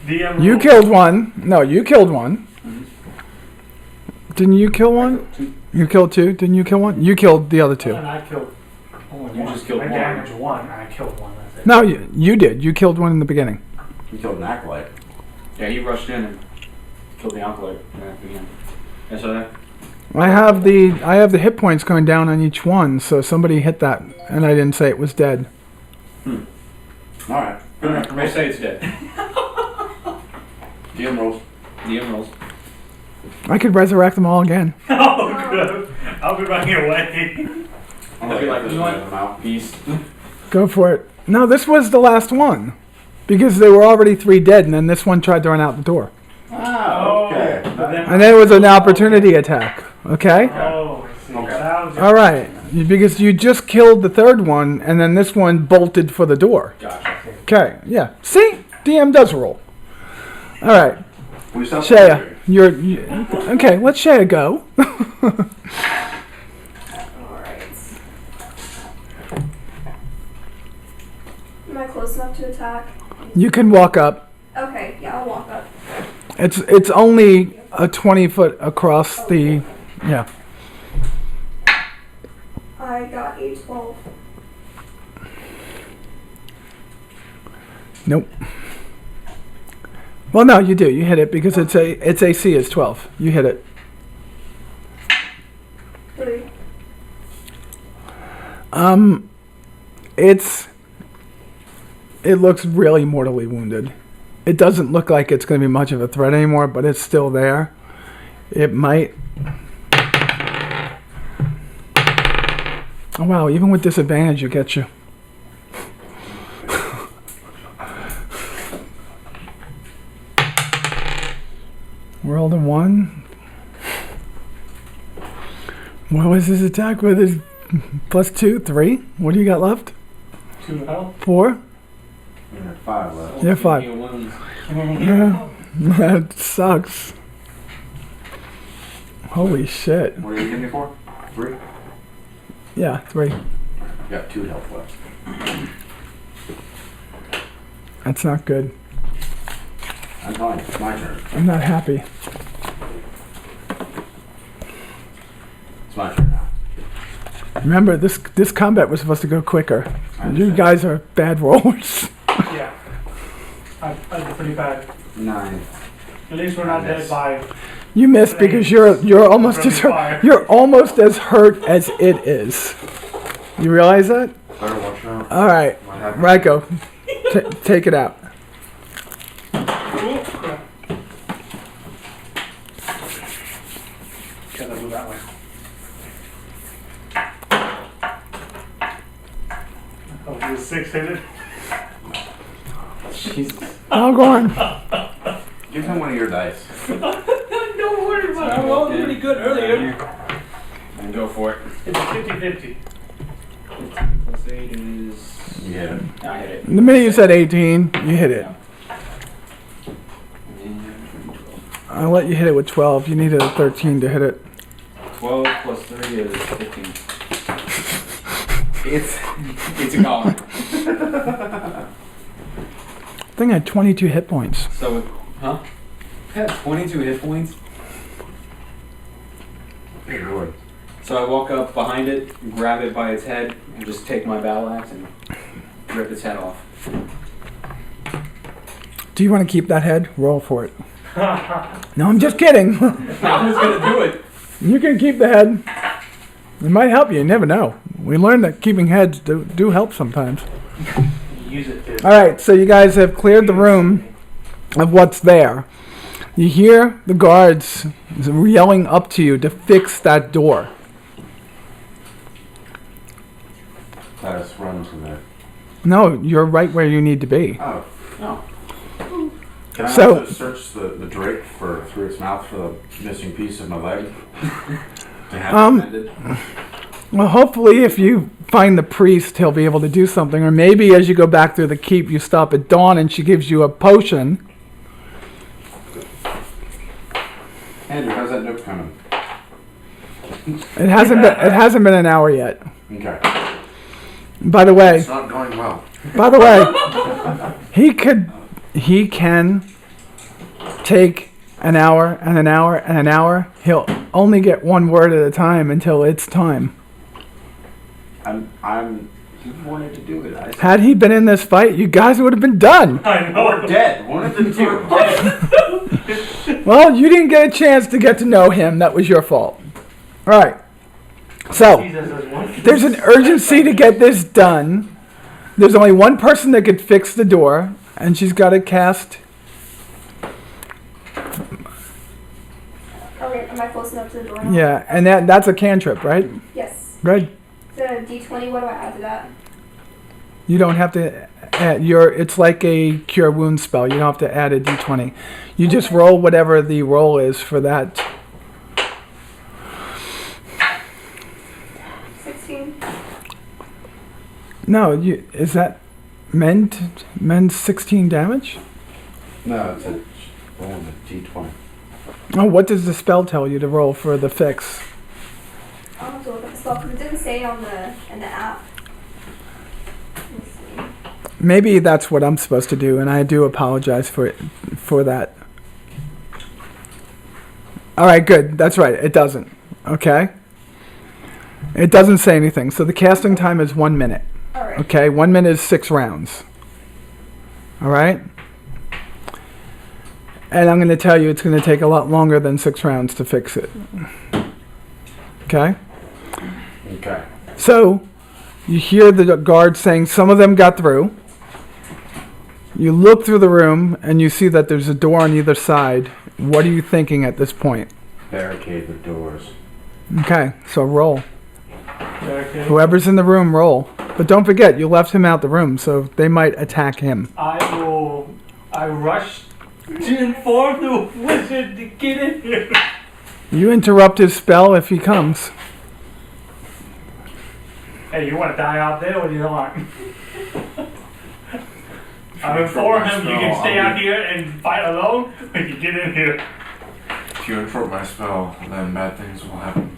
DM You roll. killed 1. No, you killed 1. Didn't you kill 1? 2. You killed 2. Didn't you kill 1? You killed the other 2. And I killed only You one. just killed I one. damaged 1 and I killed 1. That's it. No, you did. You killed 1 in the beginning. You killed an acolyte. Yeah, he rushed in and killed the acolyte at the beginning. Yes, sir. I have the hit points going down on each one, so somebody hit that, and I didn't say it was dead. Alright. I may say it's dead. DM rolls. The emeralds. I could resurrect them all again. Oh, good. I'll be running away. I'm I'll be like, this you know one what? of them out. Beast. Go for it. No, this was the last one. Because there were already 3 dead, and then this one tried to run out the door. Ah, okay. But then- And then it was an opportunity attack. Okay? Oh, I see. Okay. That was All right. Because you just killed the 3rd one, and then this one bolted for the door. Gotcha. Okay, yeah. See? DM does roll. All right. We stopped Shaya, okay, let Shaya go. Alright. Am I close enough to attack? You can walk up. Okay, yeah, I'll walk up. It's only a 20-foot across the, yeah. I got a 12. Nope. Well, no, you do. You hit it because its AC is 12. You hit it. 3. It looks really mortally wounded. It doesn't look like it's going to be much of a threat anymore, but it's still there. It might. Oh wow! Even with disadvantage, you get you. Rolled a 1. What was his attack with his +2, 3? What do you got left? 2 health. 4? We have 5 left. Yeah, 5. Heal wounds. Yeah, that sucks. Holy shit. What are you hitting me for? 3? Yeah, 3. You got 2 health left. That's not good. I'm fine. It's my turn. I'm not happy. It's my turn now. Remember, this combat was supposed to go quicker. I You understand. guys are bad rollers. Yeah. I did pretty bad. 9. At least we're not dead by. You missed because you're almost as hurt. You're almost as hurt as it is. You realize that? Better watch out. All right, What happened? Ryko, take it out. Gotta go that way. Oh, he was 6 hit it. Jesus. All gone. Give him one of your dice. Don't worry about it. I Walk rolled in, pretty good down earlier. here, and go for it. It's a 50-50. 15 plus 8 is You hit it. I hit it. The minute you said 18, you hit it. I'll let you hit it with 12. You needed a 13 to hit it. 12 plus 3 is 15. It's a goner. Thing had 22 hit points. So, huh? It had 22 hit points. Hey, Lord. So I walk up behind it, grab it by its head, and just take my battle axe and rip its head off. Do you want to keep that head? Roll for it. No, I'm just kidding. I was gonna do it. You can keep the head. It might help you. You never know. We learned that keeping heads do help sometimes. Use it to. All right, so you guys have cleared the room of what's there. You hear the guards yelling up to you to fix that door. Let us run from there. No, you're right where you need to be. Oh. No. Can I So- also search the drape through its mouth for the missing piece of my leg? To have it mended? Well, hopefully if you find the priest, he'll be able to do something. Or maybe as you go back through the keep, you stop at Dawn and she gives you a potion. Andrew, how's that note coming? It hasn't been an hour yet. Okay. By the way, It's not going well. he can take an hour and an hour and an hour. He'll only get one word at a time until it's time. He wanted to do it. I said, Had he been in this fight, you guys would have been done. I know. we're dead. One of the two. Well, you didn't get a chance to get to know him. That was your fault. All right. So, Jesus is one. there's an urgency to get this done. There's only one person that could fix the door, and she's got to cast. Okay, am I close enough to the door now? Yeah, and that's a cantrip, right? Yes. Good. The D20, what do I add to that? You don't have to add it's like a cure wound spell. You don't have to add a d20. You just roll whatever the roll is for that. 16. No, is that meant 16 damage? No, it's a D20. Oh, what does the spell tell you to roll for the fix? I'll have to look up the spell because it didn't say in the app. Let's see. Maybe that's what I'm supposed to do, and I do apologize for that. All right, good. That's right. It doesn't. Okay. It doesn't say anything. So the casting time is 1 minute. All right. Okay, 1 minute is 6 rounds. All right? And I'm going to tell you it's going to take a lot longer than 6 rounds to fix it. Okay? Okay. So, you hear the guards saying some of them got through. You look through the room and you see that there's a door on either side. What are you thinking at this point? Barricade the doors. Okay, so roll. Okay. Whoever's in the room, roll. But don't forget, you left him out the room, so they might attack him. I rush to inform the wizard to get in here. You interrupt his spell if he comes. Hey, you want to die out there or do you not? I inform him you can stay out here and fight alone, but you get in here. If you interrupt my spell, then bad things will happen.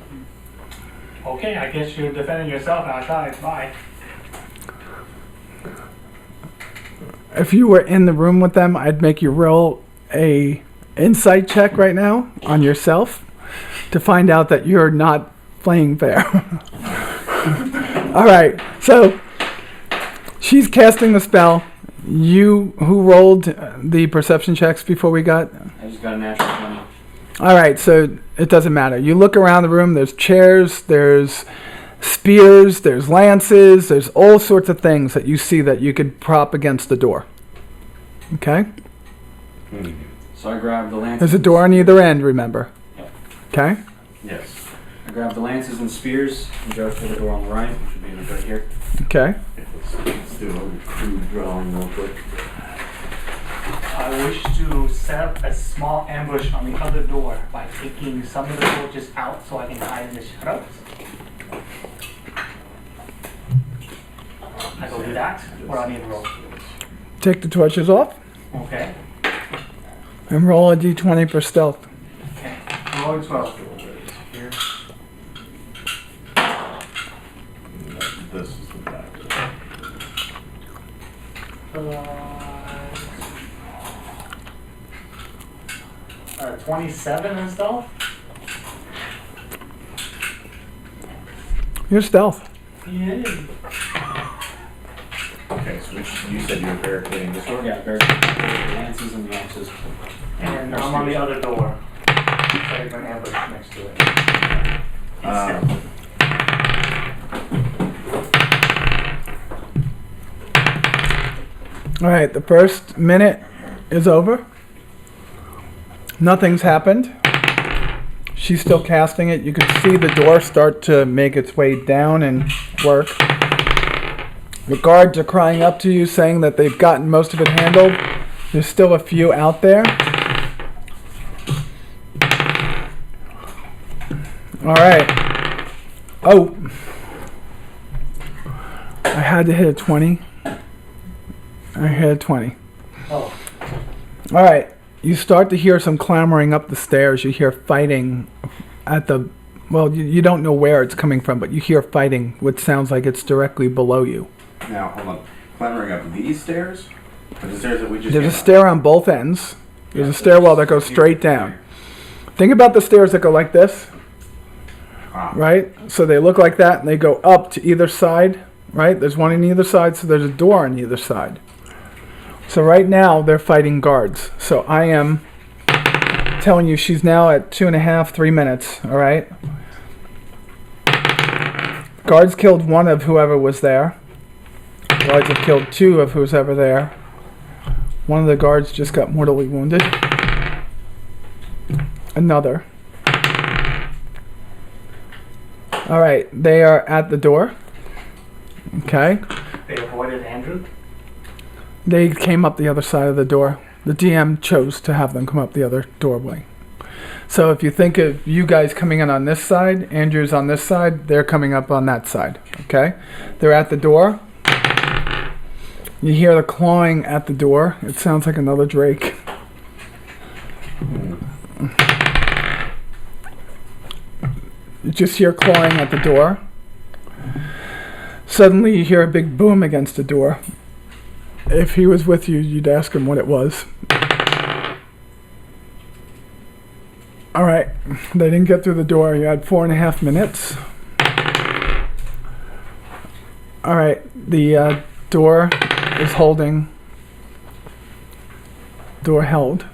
Okay, I guess you're defending yourself outside. Bye. If you were in the room with them, I'd make you roll a insight check right now on yourself to find out that you're not playing fair. All right, so she's casting the spell. Who rolled the perception checks before we got? I just got a natural 20. All right, so it doesn't matter. You look around the room, there's chairs, there's spears, there's lances, there's all sorts of things that you see that you could prop against the door. Okay? So I grab the lances. There's a door on either end, remember. Yep. Okay? Yes. I grab the lances and spears and go for the door on the right, which would be right here. Okay. Let's do a crude drawing real quick. I wish to set up a small ambush on the other door by taking some of the torches out so I can hide in the shadows. I go do that, or I need to roll? Take the torches off Okay. and roll a d20 for stealth. Okay. Roll 12. Here. This is the back. 27 in stealth? Your stealth. Yeah. Okay, so you said you were barricading this door? Yeah, the lances and the axes. And I'm on the other door. So I have an ambush next to it. All right, the first minute is over. Nothing's happened. She's still casting it. You can see the door start to make its way down and work. The guards are crying up to you, saying that they've gotten most of it handled. There's still a few out there. All right. Oh. I had to hit a 20. I hit a 20. Oh. All right. You start to hear some clamoring up the stairs. You hear fighting at the... Well, you don't know where it's coming from, but you hear fighting, which sounds like it's directly below you. Now, hold on. Clambering up these stairs? Or the stairs that we just There's a came up? stair on both ends. There's a stairwell that goes straight down. Think about the stairs that go like this, Ah. right? So they look like that, and they go up to either side, right? There's one on either side, so there's a door on either side. So right now, they're fighting guards. So I am telling you she's now at 2.5, 3 minutes, all right? Guards killed one of whoever was there. Guards have killed two of who's ever there. One of the guards just got mortally wounded. Another. All right, they are at the door. Okay. They avoided Andrew? They came up the other side of the door. The DM chose to have them come up the other doorway. So if you think of you guys coming in on this side, Andrew's on this side, they're coming up on that side. Okay? They're at the door. You hear the clawing at the door. It sounds like another Drake. You just hear clawing at the door. Suddenly you hear a big boom against the door. If he was with you, you'd ask him what it was. All right, they didn't get through the door. You had 4.5 minutes. All right, the door is holding. Door held.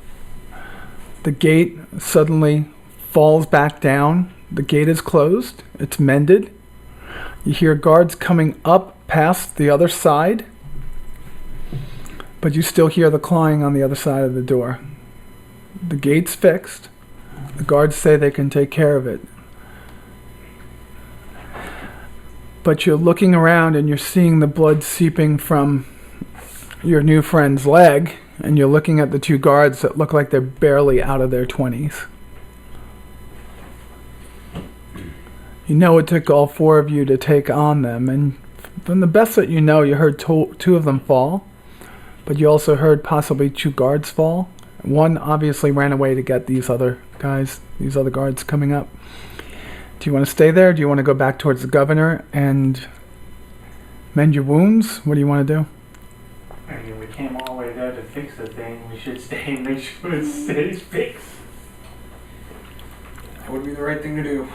The gate suddenly falls back down. The gate is closed. It's mended. You hear guards coming up past the other side, but you still hear the clawing on the other side of the door. The gate's fixed. The guards say they can take care of it. But you're looking around and you're seeing the blood seeping from your new friend's leg, and you're looking at the two guards that look like they're barely out of their 20s. You know it took all four of you to take on them, and from the best that you know, you heard two of them fall, but you also heard possibly two guards fall. One obviously ran away to get these other guys, these other guards coming up. Do you want to stay there? Do you want to go back towards the governor and mend your wounds? What do you want to do? I mean, we came all the way there to fix the thing. We should stay and make sure it stays fixed. That would be the right thing to do.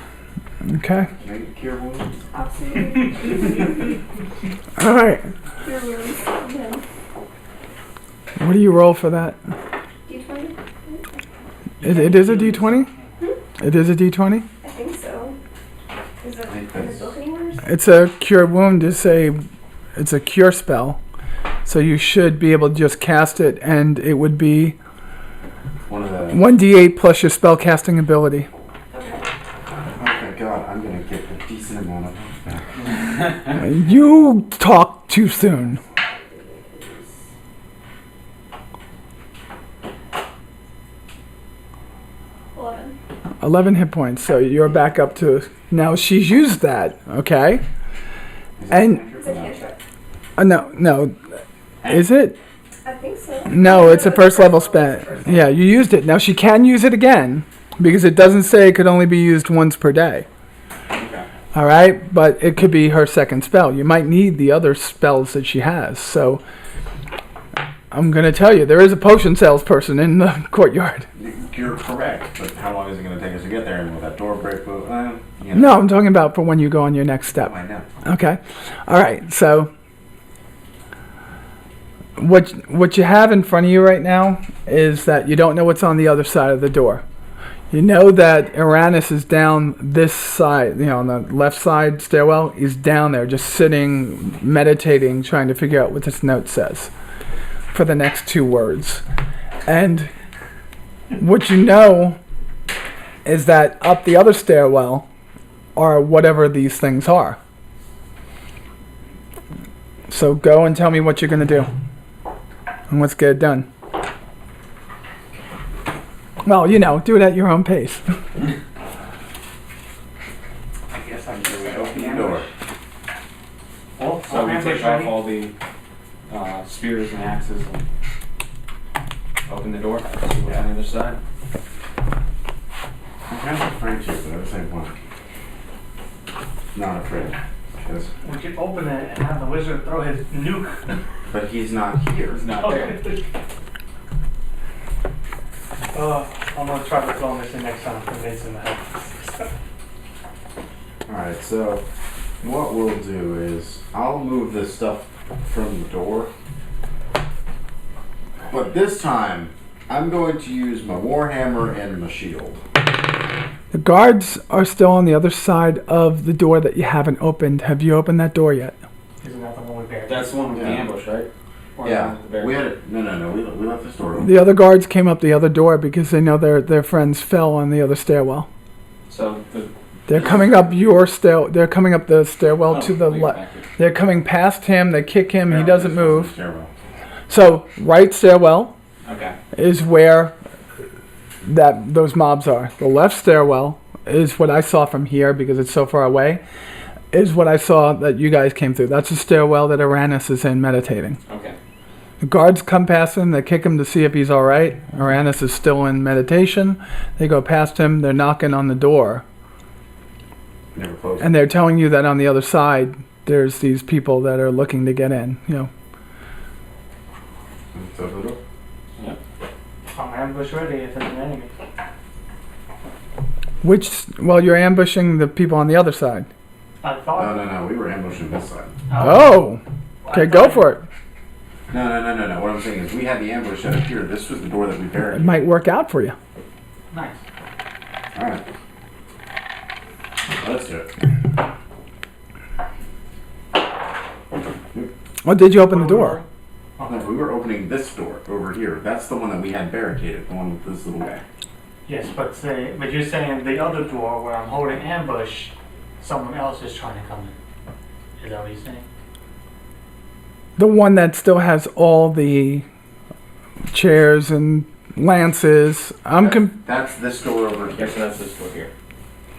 Okay. Can I cure wounds? Absolutely. All right. Cure wounds. Yeah. What do you roll for that? D20? It is a D20? It is a D20? I think so. Is it I think in the that's- book anywhere? It's a cure wound. It's a cure spell. So you should be able to just cast it, and it would be One of the... 1d8 plus your spell casting ability. Okay. Oh my god, I'm gonna get a decent amount of health back. You talk too soon. $11. 11 hit points, so you're back up to... Now she's used that, okay? Is it And- cantrip It's or a not? cantrip. No. Is it? I think so. No, it's a first level spell. Yeah, you used it. Now she can use it again because it doesn't say it could only be used once per day. Okay. All right, but it could be her second spell. You might need the other spells that she has. So I'm gonna tell you, there is a potion salesperson in the courtyard. You're correct, but how long is it going to take us to get there? And will that door break? No, I'm talking about for when you go on your next step. I know. Okay. All right. So what you have in front of you right now is that you don't know what's on the other side of the door. You know that Uranus is down this side, on the left side stairwell. He's down there just sitting, meditating, trying to figure out what this note says for the next 2 words. And what you know is that up the other stairwell are whatever these things are. So go and tell me what you're going to do. And let's get it done. Well, do it at your own pace. I guess I'm just Open the door. Well, So we ambush take off ready. all the spears and axes and open the door. See what's on the other side. I'm kind of afraid to, but at the same point, not afraid. Because, We could open it and have the wizard throw his nuke. but he's not here. It's not there. I'm gonna try to film this in next time. Convince him to help. Alright, so what we'll do is I'll move this stuff from the door. But this time, I'm going to use my warhammer and my shield. The guards are still on the other side of the door that you haven't opened. Have you opened that door yet? Isn't that the one we buried? That's the one with the Yeah. ambush, right? Or Yeah, the bear? we had it. No. We left this door open. The other guards came up the other door because they know their friends fell on the other stairwell. So the They're coming up your stair. They're coming up the stairwell to the we left. back here. They're coming past him. They kick him. He Yeah, doesn't this one's move. stairwell. So right stairwell Okay. is where those mobs are. The left stairwell is what I saw from here because it's so far away. Is what I saw that you guys came through. That's the stairwell that Uranus is in meditating. Okay. The guards come past him. They kick him to see if he's all right. Uranus is still in meditation. They go past him. They're knocking on the door. Never closed. And they're telling you that on the other side, there's these people that are looking to get in. Let's open the door. I'm ambush ready if it's an enemy. Well, you're ambushing the people on the other side. I thought. No. We were ambushing this side. Oh, okay, go for it. No. What I'm saying is we had the ambush set up here. This was the door that we It buried. might work out for you. Nice. Alright. Let's do it. Or did you open the door? No, we were opening this door over here. That's the one that we had barricaded, the one with this little guy. Yes, but you're saying the other door where I'm holding ambush, someone else is trying to come in. Is that what you're saying? The one that still has all the chairs and lances. That's this door over Okay, here. so that's this door here.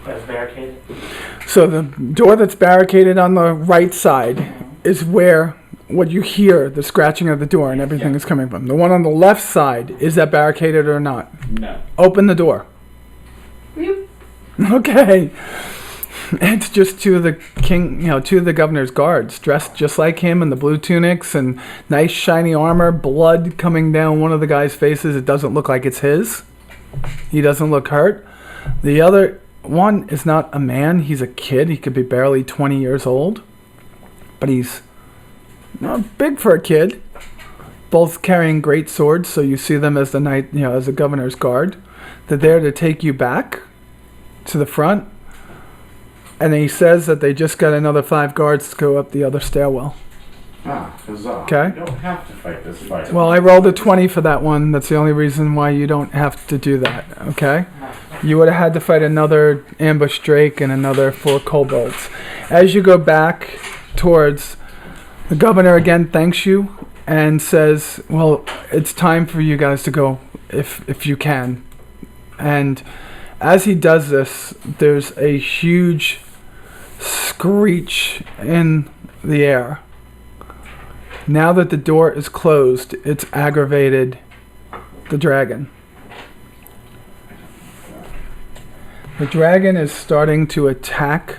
That's barricaded? So the door that's barricaded on the right side is where what you hear, the scratching of the door and everything is coming from. The one on the left side, is that barricaded or not? No. Open the door. Okay. It's just two of the two of the governor's guards, dressed just like him in the blue tunics and nice shiny armor, blood coming down one of the guy's faces. It doesn't look like it's his. He doesn't look hurt. The other one is not a man, he's a kid. He could be barely 20 years old. But he's not big for a kid. Both carrying great swords, so you see them as as the governor's guard. They're there to take you back to the front. And he says that they just got another 5 guards to go up the other stairwell. Ah, huzzah. Okay. You don't have to fight this fight. Well, I rolled a 20 for that one. That's the only reason why you don't have to do that, okay? You would have had to fight another ambush drake and another 4 kobolds. As you go back towards, the governor again thanks you and says, well, it's time for you guys to go if you can. And as he does this, there's a huge screech in the air. Now that the door is closed, it's aggravated the dragon. The dragon is starting to attack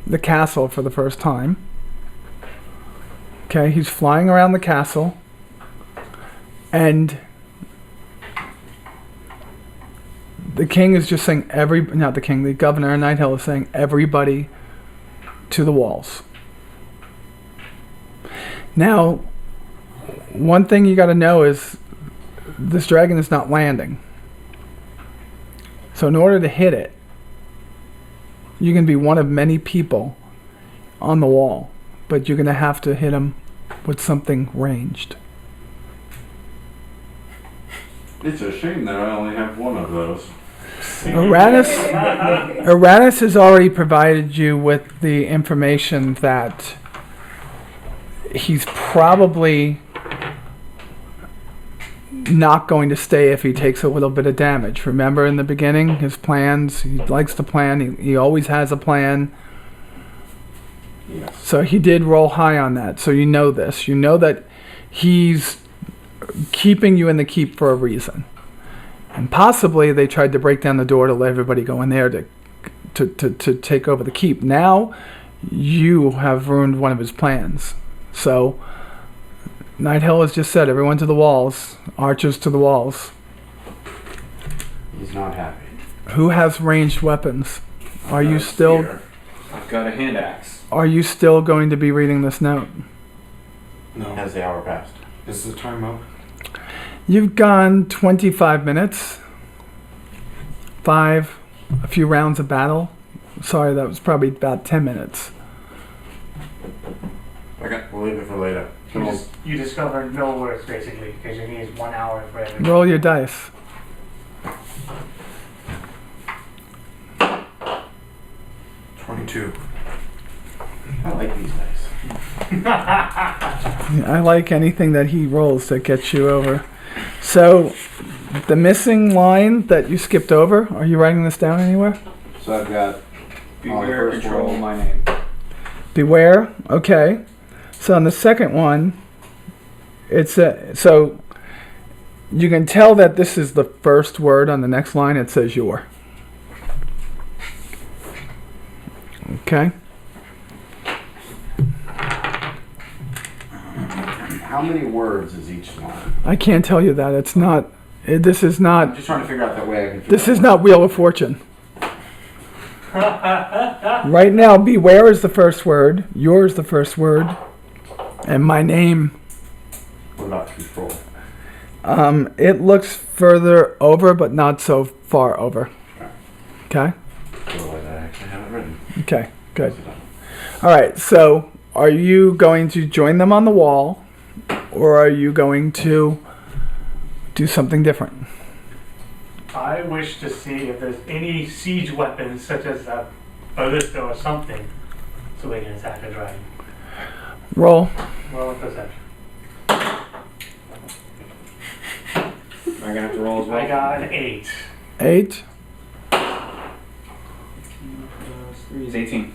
the castle for the first time. Okay, he's flying around the castle, and the king is just saying the governor of Night Hill is saying everybody to the walls. Now, one thing you got to know is this dragon is not landing. So in order to hit it, you can be one of many people on the wall, but you're going to have to hit him with something ranged. It's a shame that I only have one of those. Uranus has already provided you with the information that he's probably not going to stay if he takes a little bit of damage. Remember in the beginning, his plans, he likes to plan, he always has a plan. Yes. So he did roll high on that, so you know this. You know that he's keeping you in the keep for a reason. And possibly they tried to break down the door to let everybody go in there to take over the keep. Now you have ruined one of his plans. So Night Hill has just said, everyone to the walls, archers to the walls. He's not happy. Who has ranged weapons? Are you still I've got a hand axe. Are you still going to be reading this note? No. Has the hour passed? Is the time up? You've gone 25 minutes. A few rounds of battle. Sorry, that was probably about 10 minutes. Okay, we'll leave it for later. You discover no words basically because you need 1 hour for everything. Roll your dice. 22. I like these dice. I like anything that he rolls that gets you over. So, the missing line that you skipped over, are you writing this down anywhere? So I've got Beware, first control roll. my name. Beware. Okay. So on the second one, so you can tell that this is the first word on the next line. It says your. Okay. How many words is each line? I can't tell you that. It's not. This is I'm not. just trying to figure out that way I can. This is not Wheel of Fortune. Right now, beware is the first word. Your is the first word, and my name. What about control? It looks further over, but not so far over. Okay. Otherwise, I actually have it written. Okay. Good. All right. So, are you going to join them on the wall, or are you going to do something different? I wish to see if there's any siege weapons such as a ballista or something so we can attack a dragon. Roll. Roll a perception. Am I gonna have to roll as well? I got an 8. 8. 3 is 18.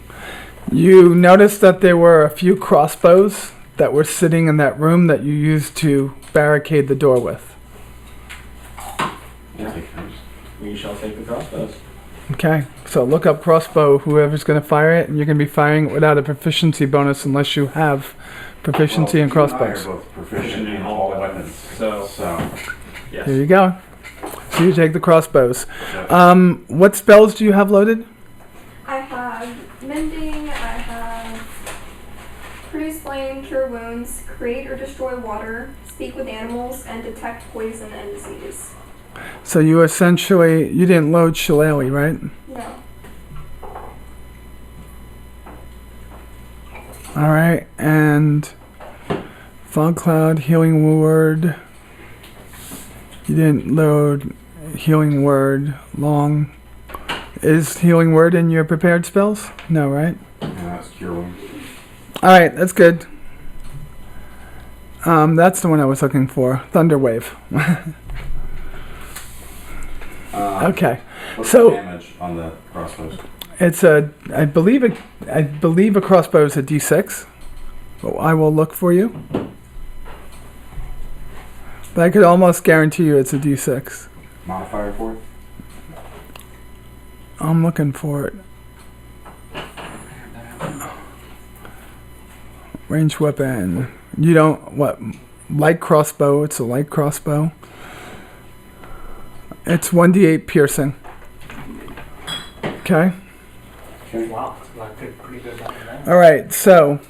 You noticed that there were a few crossbows that were sitting in that room that you used to barricade the door with. Yeah. We shall take the crossbows. Okay, so look up crossbow, whoever's going to fire it, and you're going to be firing it without a proficiency bonus unless you have proficiency in crossbows. You and I are both proficient in all weapons. So, Here yes. you go. So you take the crossbows. So, What spells do you have loaded? I have mending, I have produce flame, cure wounds, create or destroy water, speak with animals, and detect poison and disease. So you essentially, you didn't load Shillelagh, right? No. All right, and fog cloud, healing word. You didn't load healing word long. Is healing word in your prepared spells? No, right? yeah, that's cure wounds. All right, that's good. That's the one I was looking for. Thunderwave. Okay, What's so- the damage on the crossbows? it's I believe a crossbow is a D6. Well, I will look for you. But I could almost guarantee you it's a D6. Modifier for it? I'm looking for it. Range weapon. You don't, what? Light crossbow. It's a light crossbow. It's 1d8 piercing. Okay. Wow, it's like a pretty good number there. All right. So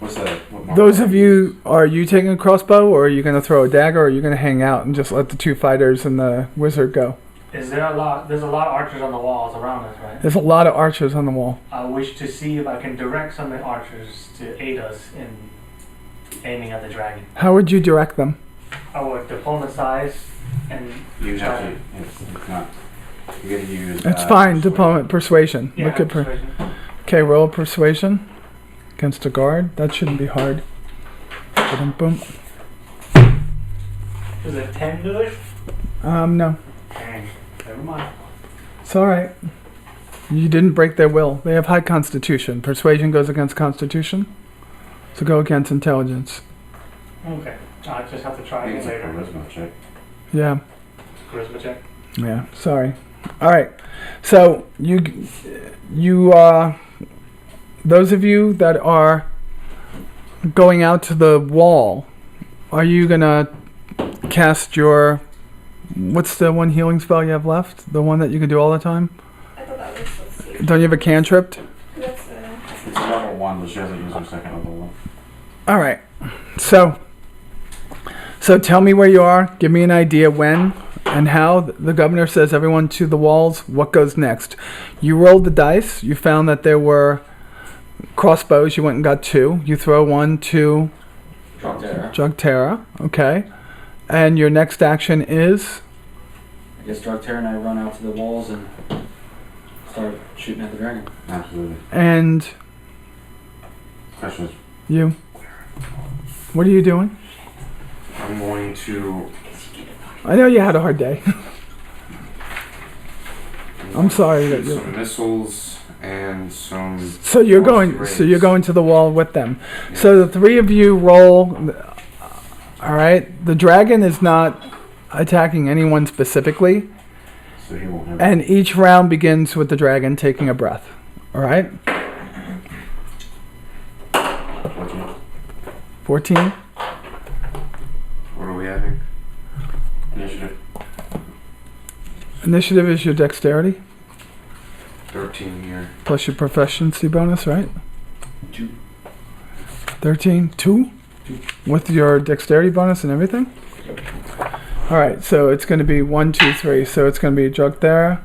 What's that? What those of you, are you taking a crossbow, or are you going to throw a dagger, or are you going to hang out and just let the two fighters and the wizard go? Is there a lot? There's a lot of archers on the walls around us, right? There's a lot of archers on the wall. I wish to see if I can direct some of the archers to aid us in aiming at the dragon. How would you direct them? I would diplomatize and You have try to. It's not. You gotta use. It's fine. persuasion. Persuasion. Yeah, Look at persuasion. Okay, roll persuasion against a guard. That shouldn't be hard. Boom. Is it 10 to it? No. Dang, never mind. It's all right. You didn't break their will. They have high constitution. Persuasion goes against constitution. So go against intelligence. Okay, I just have to try I think it it's a later. charisma check. Yeah. Charisma check. Yeah. Sorry. All right. So you those of you that are going out to the wall, are you gonna cast your, what's the one healing spell you have left? The one that you can do all the time? I thought that was, let's see. Don't you have a cantrip? That's It's a level 1, but she hasn't used her second level 1. All right. So tell me where you are. Give me an idea when and how. The governor says everyone to the walls. What goes next? You rolled the dice. You found that there were crossbows. You went and got 2. You throw 1 to Jugterra. Okay. And your next action is? I guess Drugterra and I run out to the walls and start shooting at the dragon. Absolutely. And Question is, you? What are you doing? I'm going to. I know you had a hard day. I'm sorry that shoot you're... some missiles and some. So you're force going. rays. So you're going to the wall with them. Yeah. So the 3 of you roll. All right. The dragon is not attacking anyone specifically, so he won't have. and each round begins with the dragon taking a breath. All right. 14. What are we having? Initiative. Initiative is your dexterity 13 here. plus your proficiency bonus, right? 2. 13. 2. With your dexterity bonus and everything. All right. So it's going to be 1, 2, 3. So it's going to be a drug there.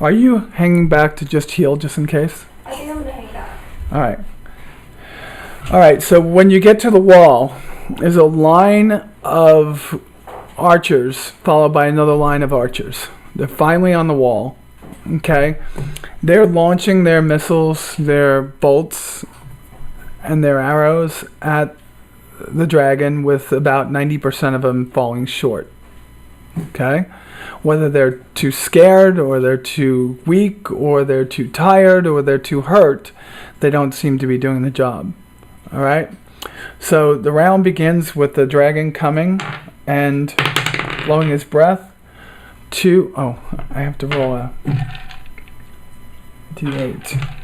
Are you hanging back to just heal, just in case? I think I'm gonna hang back. All right. All right, so when you get to the wall, there's a line of archers followed by another line of archers. They're finally on the wall, okay? They're launching their missiles, their bolts, and their arrows at the dragon with about 90% of them falling short, okay? Whether they're too scared or they're too weak or they're too tired or they're too hurt, they don't seem to be doing the job. All right. So the round begins with the dragon coming and blowing his breath. I have to roll a d8.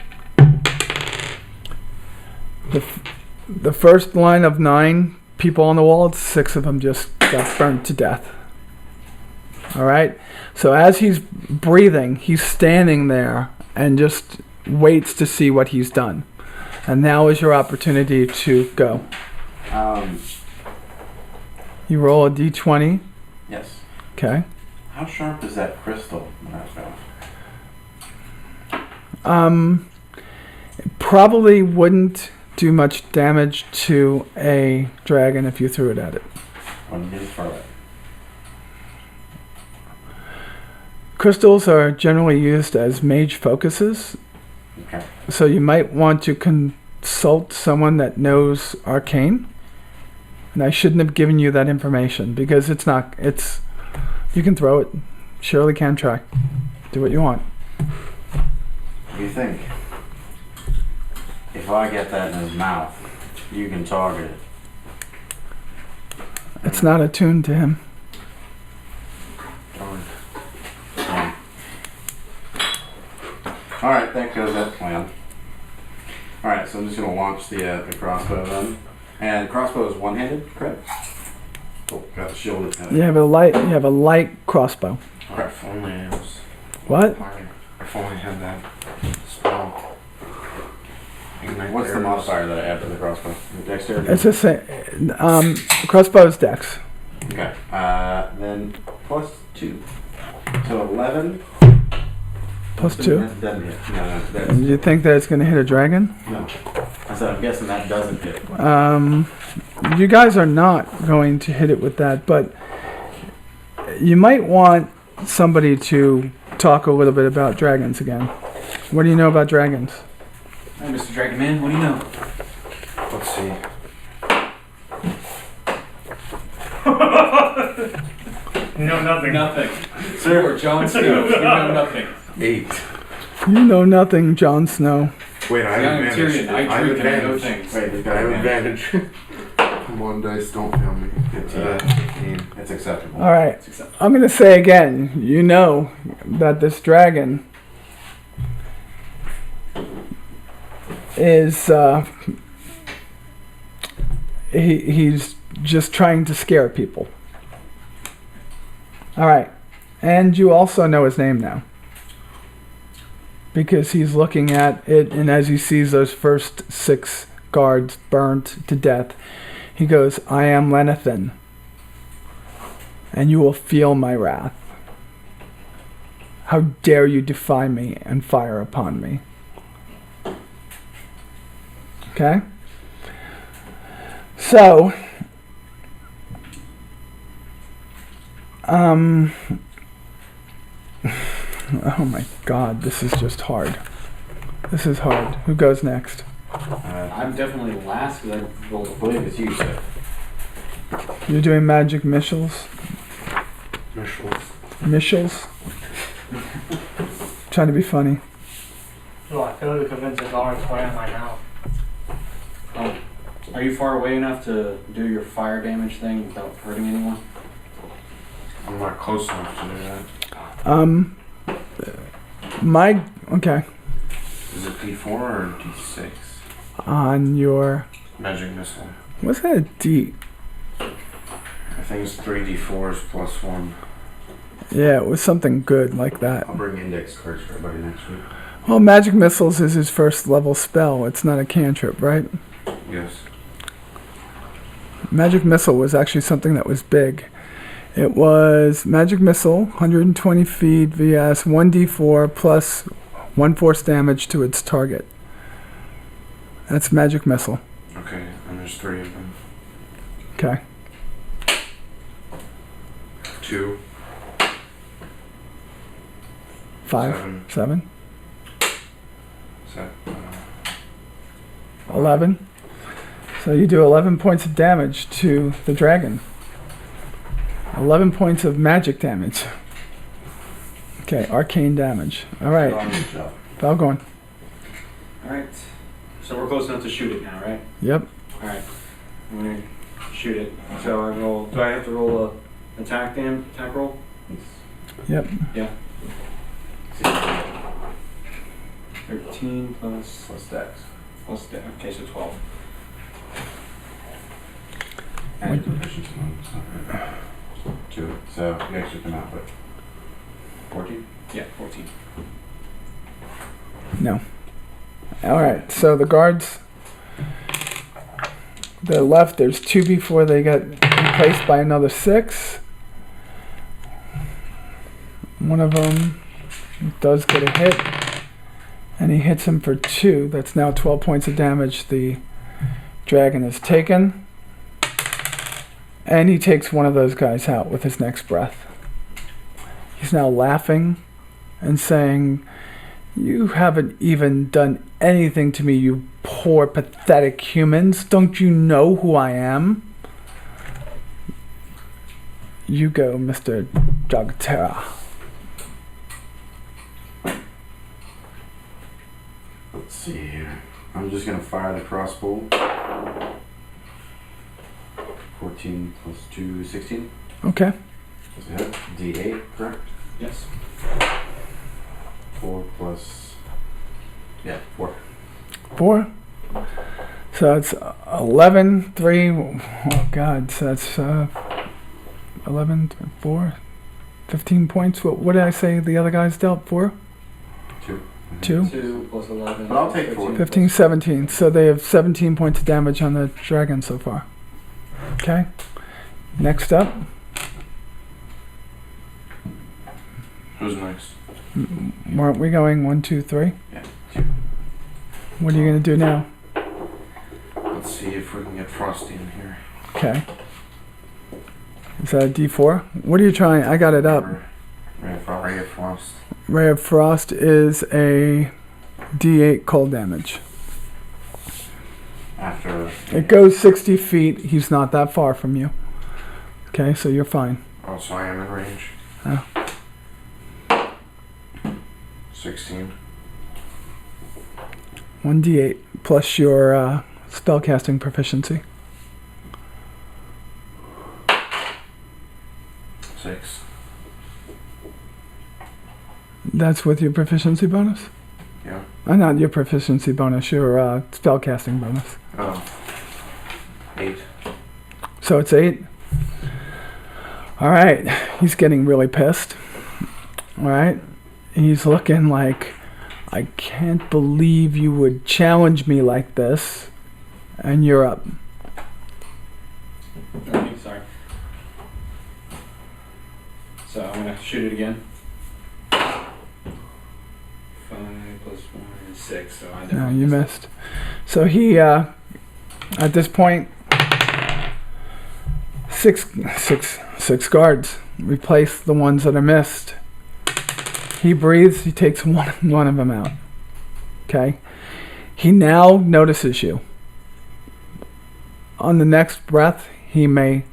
The first line of 9 people on the wall, 6 of them just got burned to death. All right. So as he's breathing, he's standing there and just waits to see what he's done. And now is your opportunity to go. You roll a d20. Yes. Okay. How sharp is that crystal that I found? It probably wouldn't do much damage to a dragon if you threw it at it. When you throw it. Crystals are generally used as mage focuses. Okay. So you might want to consult someone that knows arcane. And I shouldn't have given you that information because you can throw it. Surely can try. Do what you want. What do you think? If I get that in his mouth, you can target it. It's not attuned to him. Darn. Alright, that goes that plan. Alright, so I'm just gonna launch the crossbow then. And crossbow is one-handed, correct? Oh, got the shield. You have a light crossbow. Alright. If only it was. What? If only I had that spell. Ignite What's the arrows. modifier that I add for the crossbow? Dexterity? It's the same. Crossbow's dex. Okay. Then plus 2. So 11. Plus 2. That doesn't hit. No, that's... Do you think that it's going to hit a dragon? No. I said I'm guessing that doesn't hit. You guys are not going to hit it with that, but you might want somebody to talk a little bit about dragons again. What do you know about dragons? Hey, Mr. Dragon Man, what do you know? Let's see. No, nothing. Nothing. Sir, Jon Snow, you know nothing. 8. You know nothing, Jon Snow. Wait, I Young have advantage. Tyrion, I drink and I know things. Wait, he's I got have advantage. advantage. Come on, dice, don't fail me. 15. It's acceptable. All right. I'm going to say again, you know that this dragon is he's just trying to scare people. All right. And you also know his name now. Because he's looking at it, and as he sees those first 6 guards burnt to death, he goes, I am Lenathan, and you will feel my wrath. How dare you defy me and fire upon me? Okay? So, oh my god, this is just hard. This is hard. Who goes next? I'm definitely last because I rolled a I believe it's you, sir. You're doing magic missiles? Missiles. Missiles? Trying to be funny. Oh, I feel like convince the guards where am I now? Oh, are you far away enough to do your fire damage thing without hurting anyone? I'm not close enough to do that. Okay. Is it D4 or D6? On your, Magic missile. what's that a D? I think it's 3D4s plus 1. Yeah, it was something good like that. I'll bring index cards for everybody next week. Well, magic missiles is his first level spell. It's not a cantrip, right? Yes. Magic missile was actually something that was big. It was magic missile, 120 feet vs 1d4 plus 1 force damage to its target. That's magic missile. Okay, and there's 3 of them. Okay. 2. 5, 7, 7. 11. So you do 11 points of damage to the dragon. 11 points of magic damage. Okay, arcane damage. All right, Good job. Falcon. Alright. So we're close enough to shoot it now, right? Yep. Alright. I'm gonna shoot it. So I roll. Do I have to roll a attack roll? Yep. Yeah. 13 plus dex. okay, so 12. And proficiency bonus. 2. So you actually come out with 14? Yeah, 14. No. All right. So the guards, they're left. There's 2 before they get replaced by another 6. One of them does get a hit, and he hits him for 2. That's now 12 points of damage. The dragon is taken. And he takes one of those guys out with his next breath. He's now laughing and saying, "You haven't even done anything to me, you poor, pathetic humans. Don't you know who I am?" You go, Mr. Jagtera. Let's see here. I'm just gonna fire the crossbow. 14. 14 plus 2, 16. Okay. That's a hit. D8, correct? Yes. 4 plus. Yeah, 4. 4. So that's 11, 3. Oh, God. So that's 11, 4, 15 points. What did I say the other guys dealt? 4? 2. 2? 2 plus 11. But I'll take 4. 15, 17. So they have 17 points of damage on the dragon so far. Okay. Next up. Who's next? Weren't we going 1, 2, 3? Yeah, 2. What are you going to do now? Let's see if we can get Frosty in here. Okay. Is that a D4? What are you trying? I got it up. Ray of Frost. Ray of Frost. Ray of Frost is a D8 cold damage. After. It goes 60 feet. He's not that far from you. Okay, so you're fine. Oh, so I am in range. Oh. 16. 1d8 plus your spellcasting proficiency. 6. That's with your proficiency bonus? Yeah. Not your proficiency bonus, your spellcasting bonus. Oh. 8. So it's 8. All right. He's getting really pissed. All right. He's looking like, I can't believe you would challenge me like this. And you're up. Okay, sorry. So I'm gonna shoot it again. 5 plus 1 is 6, so I No, definitely you missed missed. So he, at this point, six guards. Replace the ones that are missed. He breathes, he takes one of them out. Okay? He now notices you. On the next breath, he may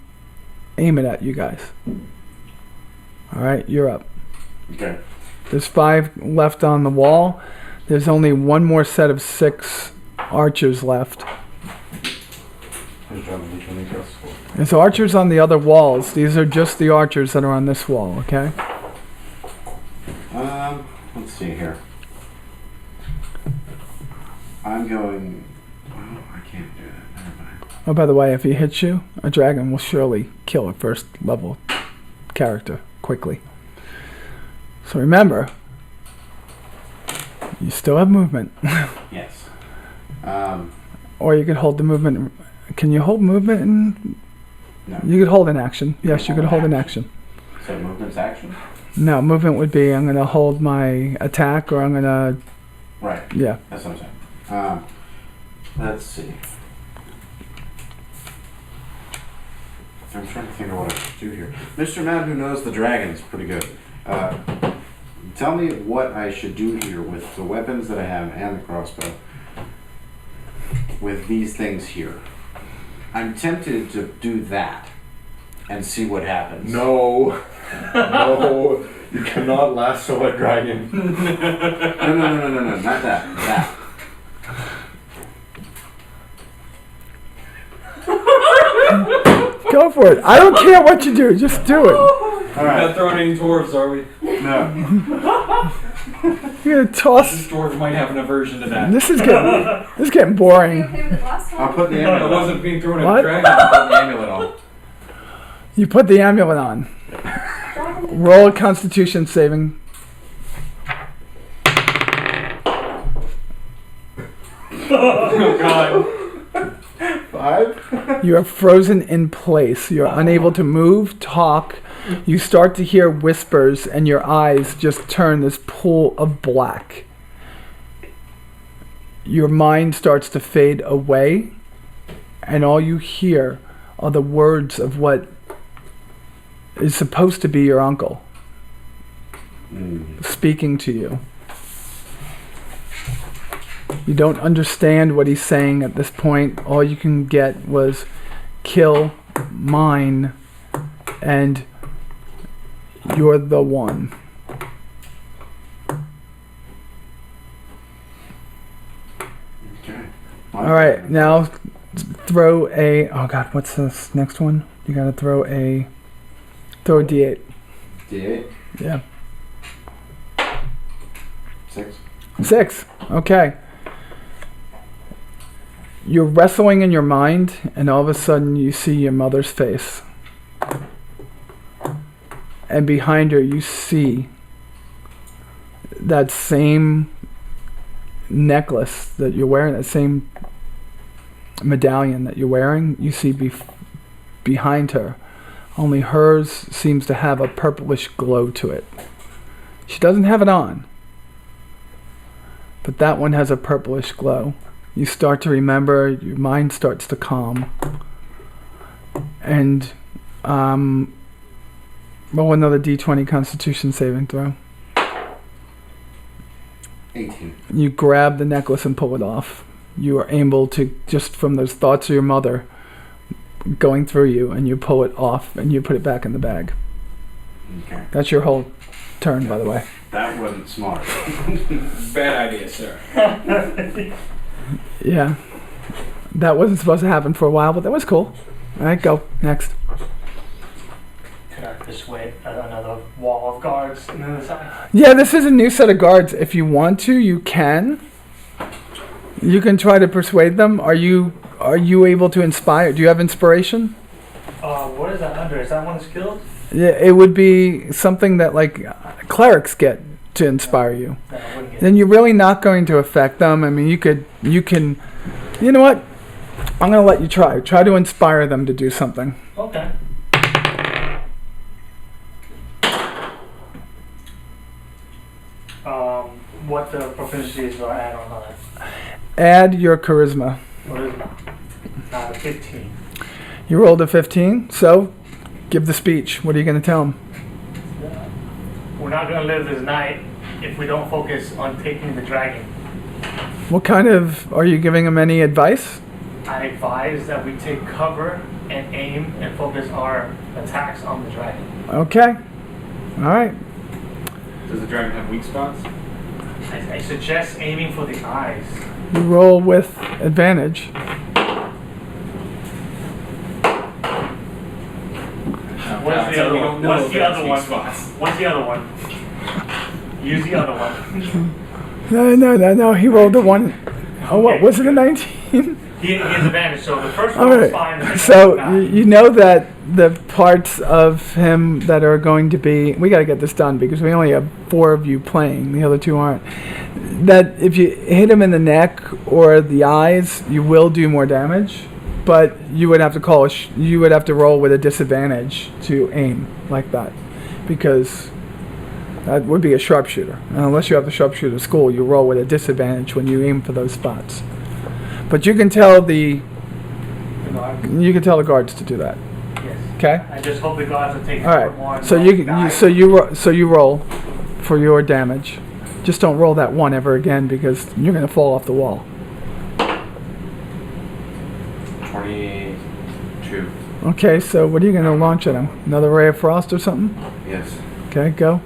aim it at you guys. Alright, you're up. Okay. There's 5 left on the wall. There's only one more set of 6 archers left. Who's driving which one of these guys? There's archers on the other walls. These are just the archers that are on this wall, okay? Let's see here. I'm going. Oh, I can't do that. Never mind. Oh, by the way, if he hits you, a dragon will surely kill a first level character quickly. So remember, you still have movement. Yes. Or you could hold the movement. Can you hold movement? No. You could hold an action. Yes, you could hold an action. So movement's action? No, movement would be I'm going to hold my attack or I'm going to... Right. Yeah. That's what I'm saying. Let's see. I'm trying to think of what I should do here. Mr. Man who knows the dragon is pretty good. Tell me what I should do here with the weapons that I have and the crossbow. With these things here. I'm tempted to do that and see what happens. No. No. You cannot lasso a dragon. No, not that. That. Go for it. I don't care what you do. Just do it. All We're right. not throwing any dwarves, are we? No. You're going to toss... This dwarf might have an aversion to that. This is getting Were you boring. okay with it last time? I'll put the It amulet on. wasn't being thrown at What? the dragon. I'll put the amulet on. You put the amulet on. Dragon- Roll a constitution saving. Oh god. 5? You are frozen in place. You're unable to move, talk. You start to hear whispers, and your eyes just turn this pool of black. Your mind starts to fade away, and all you hear are the words of what is supposed to be your uncle speaking to you. You don't understand what he's saying at this point. All you can get was kill, mine, and you're the one. Okay. All right, now throw a... Oh God, what's this next one? You gotta throw a D8. D8. Yeah. 6. 6. Okay. You're wrestling in your mind, and all of a sudden you see your mother's face. And behind her you see that same necklace that you're wearing, that same medallion that you're wearing, you see behind her. Only hers seems to have a purplish glow to it. She doesn't have it on, but that one has a purplish glow. You start to remember, your mind starts to calm. And roll another D20 Constitution saving throw. 18. You grab the necklace and pull it off. You are able to, just from those thoughts of your mother going through you, and you pull it off and you put it back in the bag. Okay. That's your whole turn, by the way. That wasn't smart. Bad idea, sir. Yeah. That wasn't supposed to happen for a while, but that was cool. Alright, go. Next. Could I persuade another wall of guards on the other side? Yeah, this is a new set of guards. If you want to, you can. You can try to persuade them. Are you able to inspire? Do you have inspiration? What is that under? Is that one skilled? Yeah, it would be something that like clerics get to inspire you. No, I wouldn't get Then you're really not going to affect them. I mean, you can. You know what? I'm going to let you try. Try to inspire them to do something. Okay. What the proficiencies are add on that? Add your charisma. What is that? Not a 15. You rolled a 15, so give the speech. What are you going to tell them? We're not going to live this night if we don't focus on taking the dragon. What kind of, are you giving them any advice? I advise that we take cover and aim and focus our attacks on the dragon. Okay. All right. Does the dragon have weak spots? I suggest aiming for the eyes. You roll with advantage. What's the other one? What's the other one? Spots. What's the other one? Use the other one. No. He rolled a 1. Oh, what was it, a 19? He has advantage, so the first All one right. is fine. The second So one's not. you know that the parts of him that are going to be, we got to get this done because we only have 4 of you playing. The other 2 aren't. That if you hit him in the neck or the eyes, you will do more damage, but you would have to you would have to roll with a disadvantage to aim like that, because that would be a sharpshooter. And unless you have the sharpshooter school, you roll with a disadvantage when you aim for those spots. But you can tell the guards to do that. Yes. Okay. I just hope the guards will take All more. right. So you roll for your damage. Just don't roll that 1 ever again because you're gonna fall off the wall. 22. Okay. So what are you gonna launch at him? Another ray of frost or something? Yes. Okay. Go.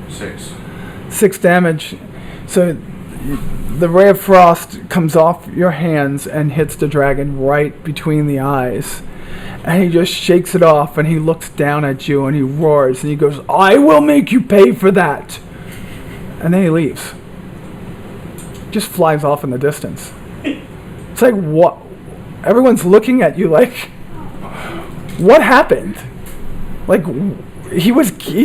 6. 6 damage. So the ray of frost comes off your hands and hits the dragon right between the eyes. And he just shakes it off and he looks down at you and he roars and he goes, "I will make you pay for that." And then he leaves. Just flies off in the distance. It's like, what? Everyone's looking at you like, what happened? Like, he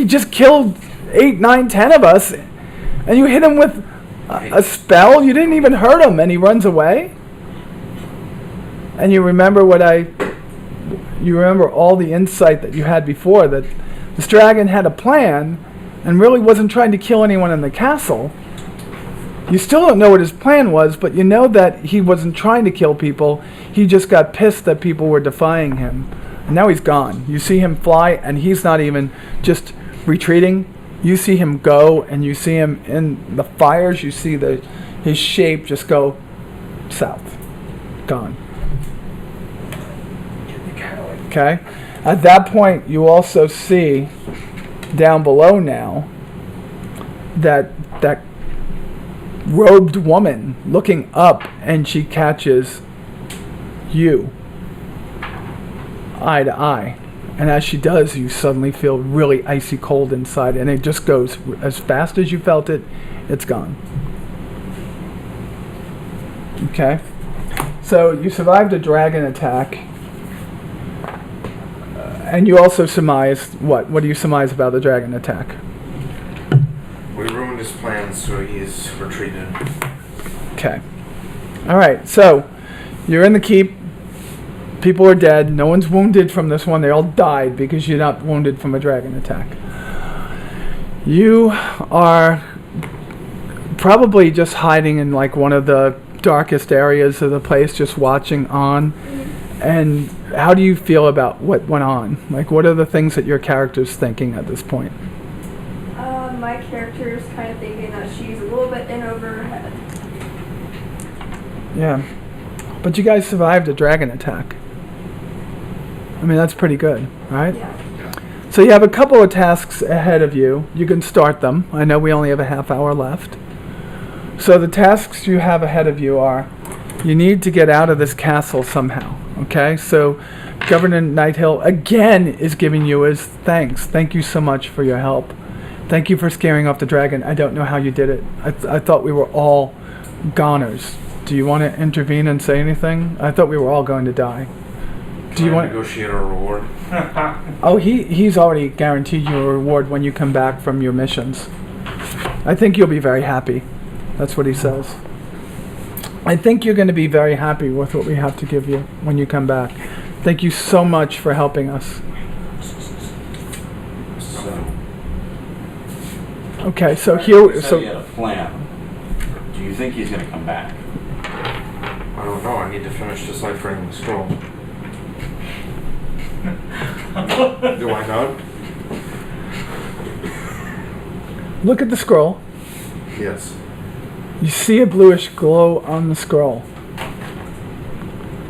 just killed 8, 9, 10 of us, and you hit him with a spell. You didn't even hurt him, and he runs away. And you remember you remember all the insight that you had before, that this dragon had a plan and really wasn't trying to kill anyone in the castle. You still don't know what his plan was, but you know that he wasn't trying to kill people. He just got pissed that people were defying him. And now he's gone. You see him fly, and he's not even just retreating. You see him go, and you see him in the fires. You see his shape just go south. Gone. Okay? At that point, you also see down below now that robed woman looking up, and she catches you eye to eye. And as she does, you suddenly feel really icy cold inside, and it just goes as fast as you felt it, it's gone. Okay? So you survived a dragon attack, and you also surmised what? What do you surmise about the dragon attack? We ruined his plans, so he's retreated. Okay. Alright, so you're in the keep. People are dead. No one's wounded from this one. They all died because you're not wounded from a dragon attack. You are probably just hiding in like one of the darkest areas of the place, just watching on. And how do you feel about what went on? Like, what are the things that your character's thinking at this point? My character is kind of thinking that she's a little bit in over her head. Yeah. But you guys survived a dragon attack. I mean, that's pretty good, right? Yeah. So you have a couple of tasks ahead of you. You can start them. I know we only have a half hour left. So the tasks you have ahead of you are, you need to get out of this castle somehow, okay? So Governor Nighthill again is giving you his thanks. Thank you so much for your help. Thank you for scaring off the dragon. I don't know how you did it. I thought we were all goners. Do you want to intervene and say anything? I thought we were all going to die. Do you want to negotiate a reward? Oh, he's already guaranteed you a reward when you come back from your missions. I think you'll be very happy. That's what he says. I think you're going to be very happy with what we have to give you when you come back. Thank you so much for helping us. Okay, so here, You had a plan. Do you think he's going to come back? I don't know. I need to finish deciphering the scroll. Do I not? look at the scroll. Yes. You see a bluish glow on the scroll.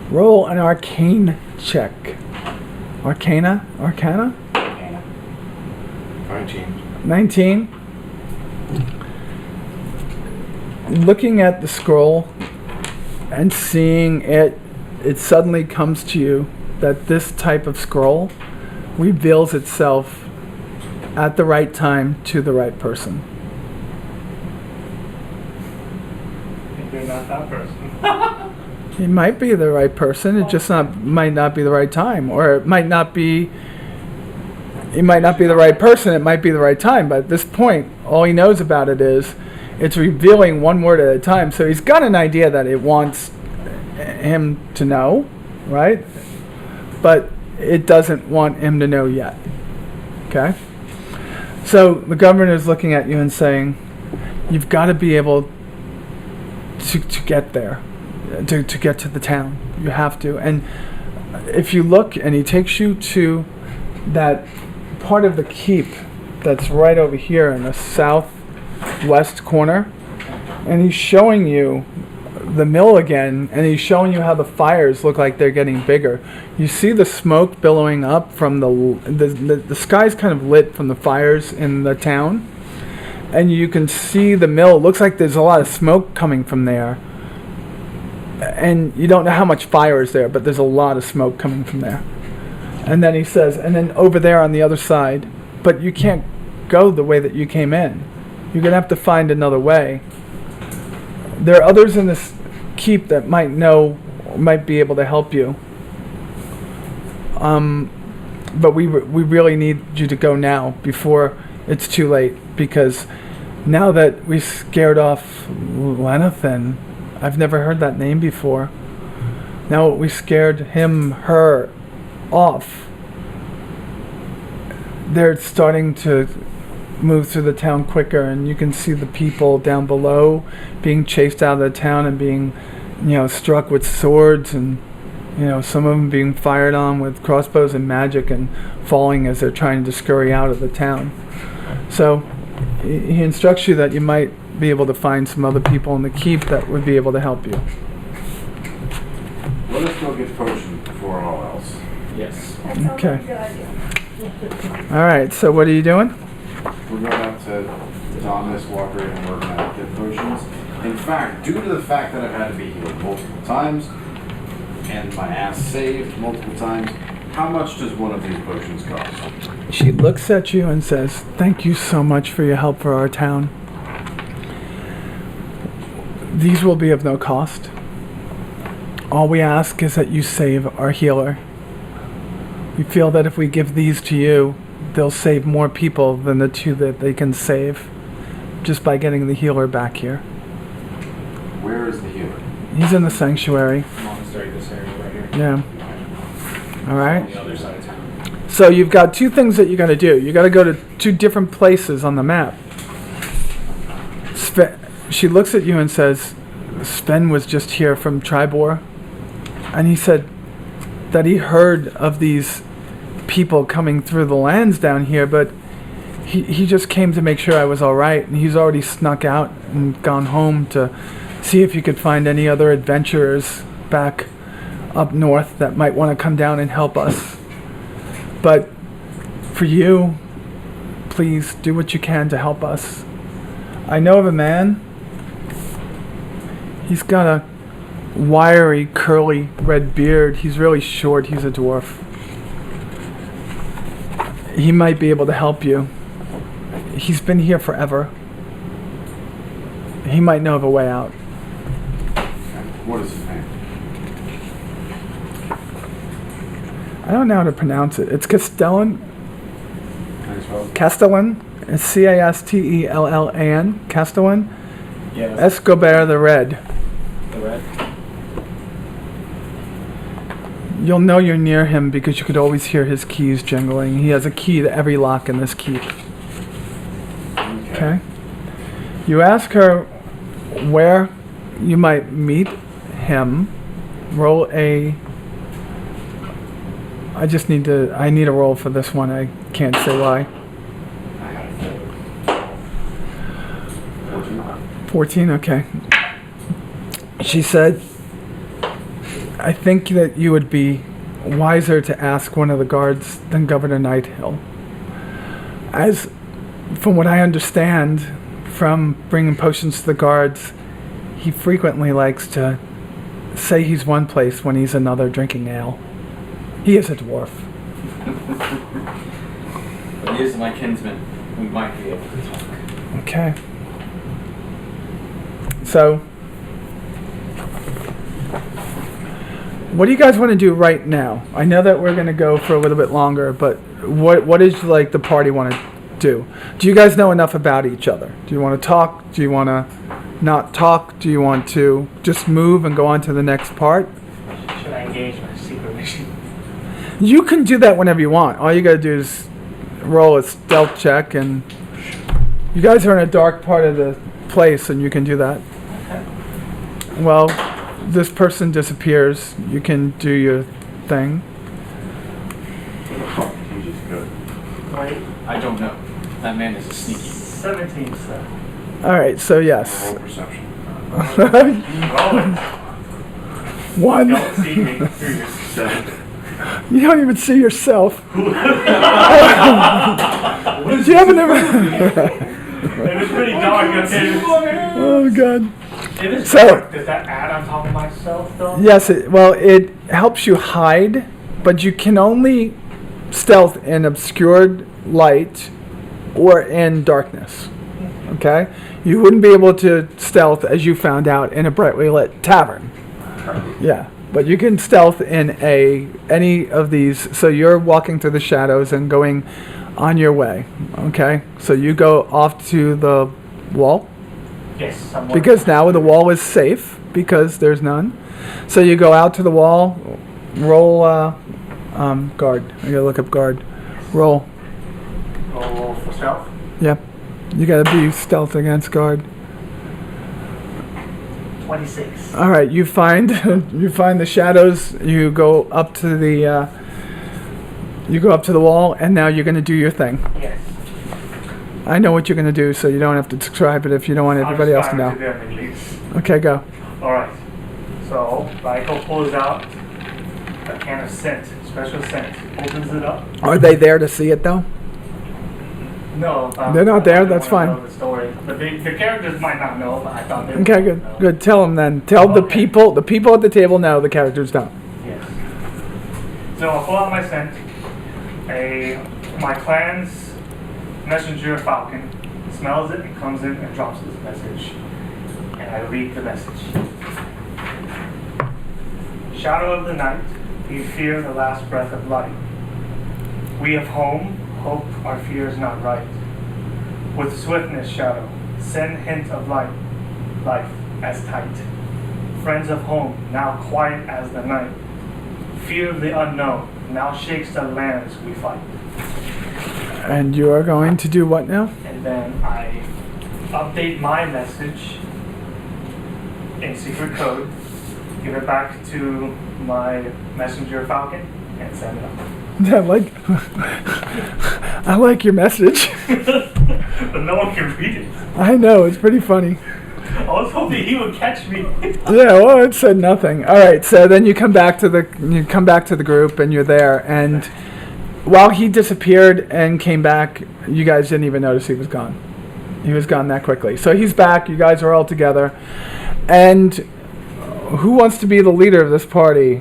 Roll an arcane check. Arcana? 19. 19. Looking at the scroll and seeing it, it suddenly comes to you that this type of scroll reveals itself at the right time to the right person. You're not that person. It might be the right person, it just might not be the right time, or it might not be the right person, it might be the right time, but at this point, all he knows about it is it's revealing one word at a time, so he's got an idea that it wants him to know, right? But it doesn't want him to know yet, okay? So the governor is looking at you and saying, you've got to be able to get there, to get to the town. You have to. And if you look, and he takes you to that part of the keep that's right over here in the southwest corner, and he's showing you the mill again, and he's showing you how the fires look like they're getting bigger. You see the smoke billowing up from the sky's kind of lit from the fires in the town, and you can see the mill. It looks like there's a lot of smoke coming from there, and you don't know how much fire is there, but there's a lot of smoke coming from there. And then he says, and then over there on the other side, but you can't go the way that you came in. You're going to have to find another way. There are others in this keep that might be able to help you. But we really need you to go now before it's too late, because now that we scared off Lenathan, I've never heard that name before. Now we scared her off. They're starting to move through the town quicker, and you can see the people down below being chased out of the town and being, struck with swords, and some of them being fired on with crossbows and magic and falling as they're trying to scurry out of the town. So he instructs you that you might be able to find some other people in the keep that would be able to help you. Let us go get potions before all else. Yes. That sounds Okay. like a good idea. All right, so what are you doing? We're going out to Thomas, Walker, and we're going to get potions. In fact, due to the fact that I've had to be healed multiple times and my ass saved multiple times, how much does one of these potions cost? She looks at you and says, "Thank you so much for your help for our town. These will be of no cost. All we ask is that you save our healer. We feel that if we give these to you, they'll save more people than the 2 that they can save just by getting the healer back here." Where is the healer? He's in the sanctuary. Monastery, this area right here. Yeah. All On right. the other side of town. So you've got 2 things that you got to do. You got to go to 2 different places on the map. She looks at you and says, "Sven was just here from Tribor, and he said that he heard of these people coming through the lands down here, but he just came to make sure I was all right, and he's already snuck out and gone home to see if he could find any other adventurers back up north that might want to come down and help us. But for you, please do what you can to help us. I know of a man. He's got a wiry, curly, red beard. He's really short. He's a dwarf. He might be able to help you. He's been here forever. He might know of a way out." What is his name? I don't know how to pronounce it. It's Castellan. Can you spell it? Castellan. It's Castellan. Castellan. Yeah, Escobar the Red. the red. You'll know you're near him because you could always hear his keys jingling. He has a key to every lock in this keep. Okay? You ask her where you might meet him. Roll a... I need a roll for this one. I can't say why. 14, okay. She said, "I think that you would be wiser to ask one of the guards than Governor Nighthill. As from what I understand from bringing potions to the guards, he frequently likes to say he's one place when he's another drinking ale. He is a dwarf." But he is my kinsman. We might be able to talk. Okay. So, what do you guys want to do right now? I know that we're going to go for a little bit longer, but what is like the party want to do? Do you guys know enough about each other? Do you want to talk? Do you want to not talk? Do you want to just move and go on to the next part? Should I engage my secret mission? You can do that whenever you want. All you got to do is roll a stealth check, and you guys are in a dark part of the place, and you can do that. Okay. Well, this person disappears. You can do your thing. He's just good. Wait, I don't know. That man is a sneaky. 17, sir. All right, so yes. Roll perception. Roll it. One. Don't see me through your 7. You don't even see yourself. Do you have an... It was pretty dark. Oh, God. It is So- dark. Does that add on top of myself, though? Yes, it helps you hide, but you can only stealth in obscured light or in darkness. Okay? You wouldn't be able to stealth, as you found out, in a brightly lit tavern. Yeah, but you can stealth in any of these. So you're walking through the shadows and going on your way. Okay? So you go off to the wall. Yes, I'm Because now the wall is safe because there's none. So you go out to the wall, roll guard. I gotta look up guard. Roll. roll for stealth. Yep. You gotta be stealth against guard. 26. All right. You find the shadows. You go up to the wall, and now you're gonna do your thing. Yes. I know what you're gonna do, so you don't have to describe it if you don't want everybody else to know. Them, at least. Okay, go. All right. So Michael pulls out a can of scent, special scent. Opens it up. Are they there to see it though? No, They're not there? I didn't That's wanna fine. know the story, but the characters might not know. But I thought they Okay, would good, know. good. Tell them then. Tell the Okay. people at the table know, the characters don't. Yes. So I'll pull out my scent. My clan's messenger falcon smells it and comes in and drops this message. And I read the message. Shadow of the night, we fear the last breath of light. We of home hope our fear is not right. With swiftness, shadow, send hint of light, life as tight. Friends of home, now quiet as the night. Fear of the unknown, now shakes the lands we fight. And you are going to do what now? And then I update my message in secret code, give it back to my messenger falcon, and send it off. I like your message. But no one can read it. I know, it's pretty funny. I was hoping he would catch me. Yeah, well, it said nothing. All right, so then you come back to the group, and you're there. And while he disappeared and came back, you guys didn't even notice he was gone. He was gone that quickly. So he's back. You guys are all together. And who wants to be the leader of this party?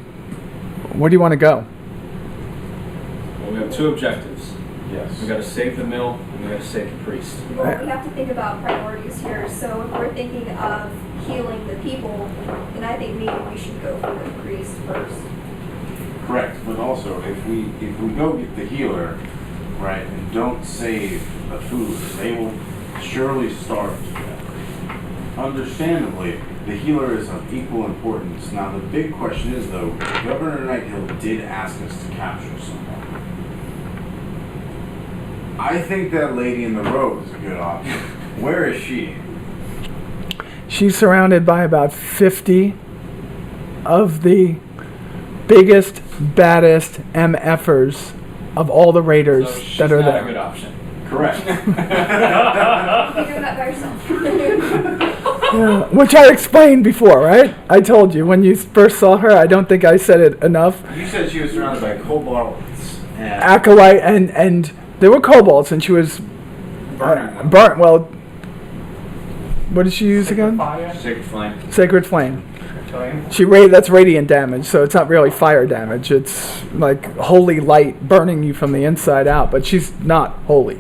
Where do you want to go? Well, we have two objectives. Yes. We gotta save the mill and we gotta save the priest. Well, we have to think about priorities here. So if we're thinking of healing the people, then I think maybe we should go for the priest first. Correct, but also if we go get the healer, right, and don't save the food, they will surely starve to death. Understandably, the healer is of equal importance. Now the big question is though, Governor Nighthill did ask us to capture someone. I think that lady in the robe is a good option. Where is she? She's surrounded by about 50 of the biggest, baddest MFers of all the raiders So she's that are not there. a good option. Correct. You're doing that by yourself. Yeah, which I explained before, right? I told you when you first saw her. I don't think I said it enough. You said she was surrounded by kobolds and Acolyte and there were kobolds, and she was burnt. Well, what did she use again? Fire. Sacred flame. Sacred flame. Okay. That's radiant damage, so it's not really fire damage. It's like holy light burning you from the inside out. But she's not holy.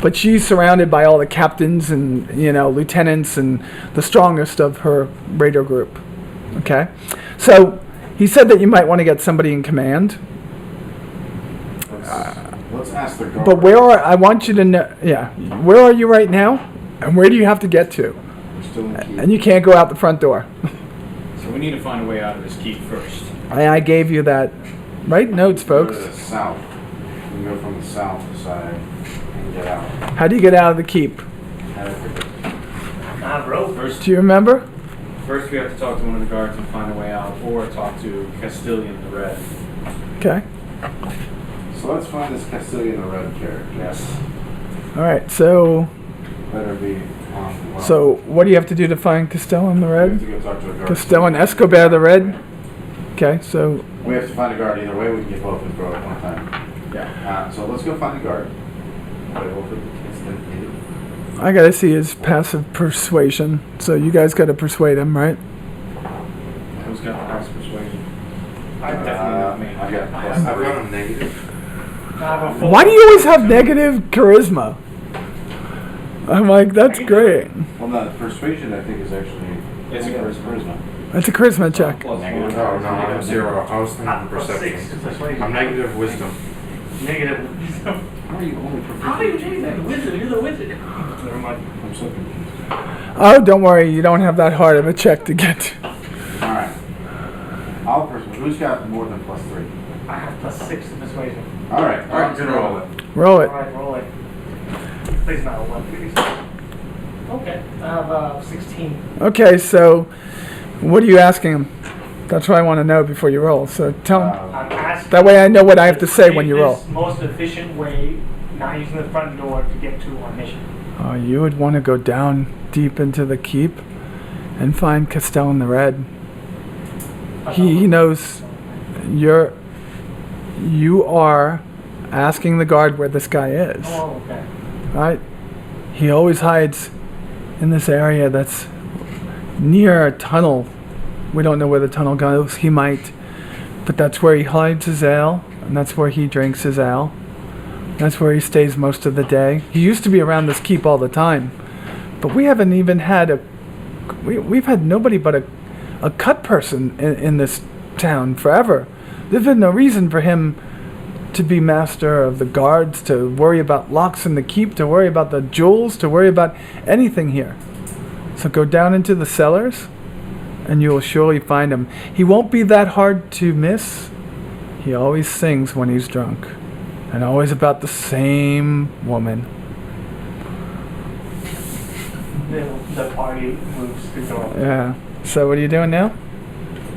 But she's surrounded by all the captains and lieutenants and the strongest of her raider group. Okay, so he said that you might want to get somebody in command. let's ask the guard. But I want you to know, yeah, where are you right now? And where do you have to get to? We're still in key. And you can't go out the front door. So we need to find a way out of this keep first. I gave you that. Write notes, Go to folks. the south. We can go from the south side and get out. How do you get out of the keep? Bro. First, Do you remember? we have to talk to one of the guards and find a way out, or talk to Castilian the Red. Okay. So let's find this Castilian the Red character. Yes. All right. So, Better be on well. so what do you have to do to find Castellan the we have Red? to go talk to a guard. Castellan Escobar the Red. Okay. So We have to find a guard either way. We can get both and throw at one time. Yeah. So let's go find a guard. I gotta see his passive persuasion. So you guys gotta persuade him, right? Who's got the highest persuasion? I definitely not me. I got I plus have three. a negative. have a full- Why do you always have negative charisma? I'm like, that's great. Well, no, the persuasion I think is actually It's a charisma. That's a charisma check. Plus Negative. one. No, I'm zero. I was thinking Plus perception. 6 to persuasion. I'm negative wisdom. Negative wisdom. How are you only proficient? How do you change that? Wizard, you're the wizard. Never mind. I'm so confused. Oh, don't worry, you don't have that hard of a check to get to. All right. I'll persuade. Who's got more than plus 3? I have plus 6 to persuasion. All right. All right, good roll it. Roll it. Alright, roll it. Please not a 1, please. Okay, I have 16. Okay, so what are you asking him? That's what I want to know before you roll. So tell him. I'm asking. That way I know what I have to say when you roll. This most efficient way, not using the front door to get to our mission. Oh, you would want to go down deep into the keep and find Castellan the Red. He knows you are asking the guard where this guy is. Oh, okay. right? He always hides in this area that's near a tunnel. We don't know where the tunnel goes. He might, but that's where he hides his ale, and that's where he drinks his ale. That's where he stays most of the day. He used to be around this keep all the time, but we haven't even had we've had nobody but a cut person in this town forever. There's been no reason for him to be master of the guards, to worry about locks in the keep, to worry about the jewels, to worry about anything here. So go down into the cellars, and you will surely find him. He won't be that hard to miss. He always sings when he's drunk, and always about the same woman. The party moves to go. Yeah. So what are you doing now?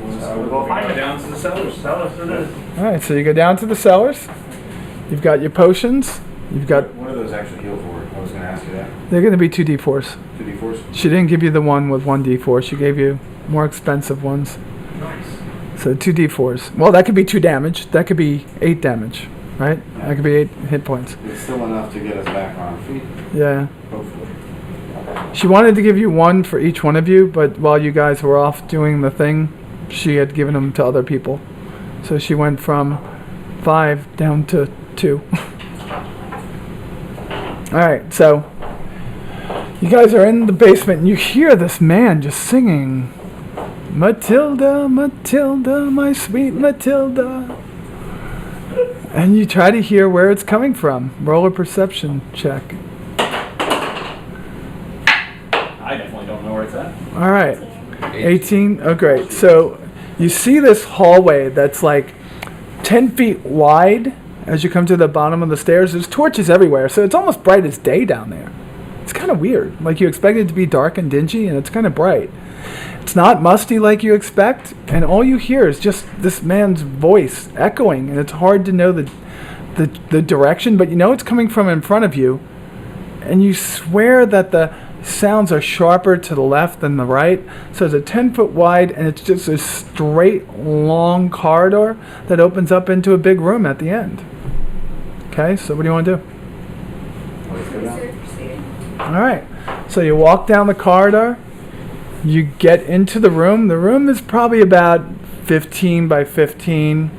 We'll go find it. Down to the cellars. Cellars it is. All right. So you go down to the cellars. You've got your potions. You've got. What are those actually heal for? I was going to ask you that. They're going to be 2d4s. 2d4s? She didn't give you the one with 1d4. She gave you more expensive ones. Nice. So 2d4s. Well, that could be 2 damage. That could be 8 damage, right? That could be 8 hit points. It's still enough to get us back on our feet, Yeah. hopefully. She wanted to give you 1 for each one of you, but while you guys were off doing the thing, she had given them to other people. So she went from 5 down to 2. Alright, so you guys are in the basement and you hear this man just singing, Matilda, Matilda, my sweet Matilda. And you try to hear where it's coming from. Roll a perception check. I definitely don't know where it's at. Alright. 18? Oh, great. So you see this hallway that's like 10 feet wide as you come to the bottom of the stairs. There's torches everywhere, so it's almost bright as day down there. It's kind of weird. Like you expect it to be dark and dingy, and it's kind of bright. It's not musty like you expect, and all you hear is just this man's voice echoing, and it's hard to know the direction, but you know it's coming from in front of you, and you swear that the sounds are sharper to the left than the right. So it's a 10-foot wide, and it's just a straight, long corridor that opens up into a big room at the end. Okay, so what do you want to do? All right, so you walk down the corridor. You get into the room. The room is probably about 15 by 15.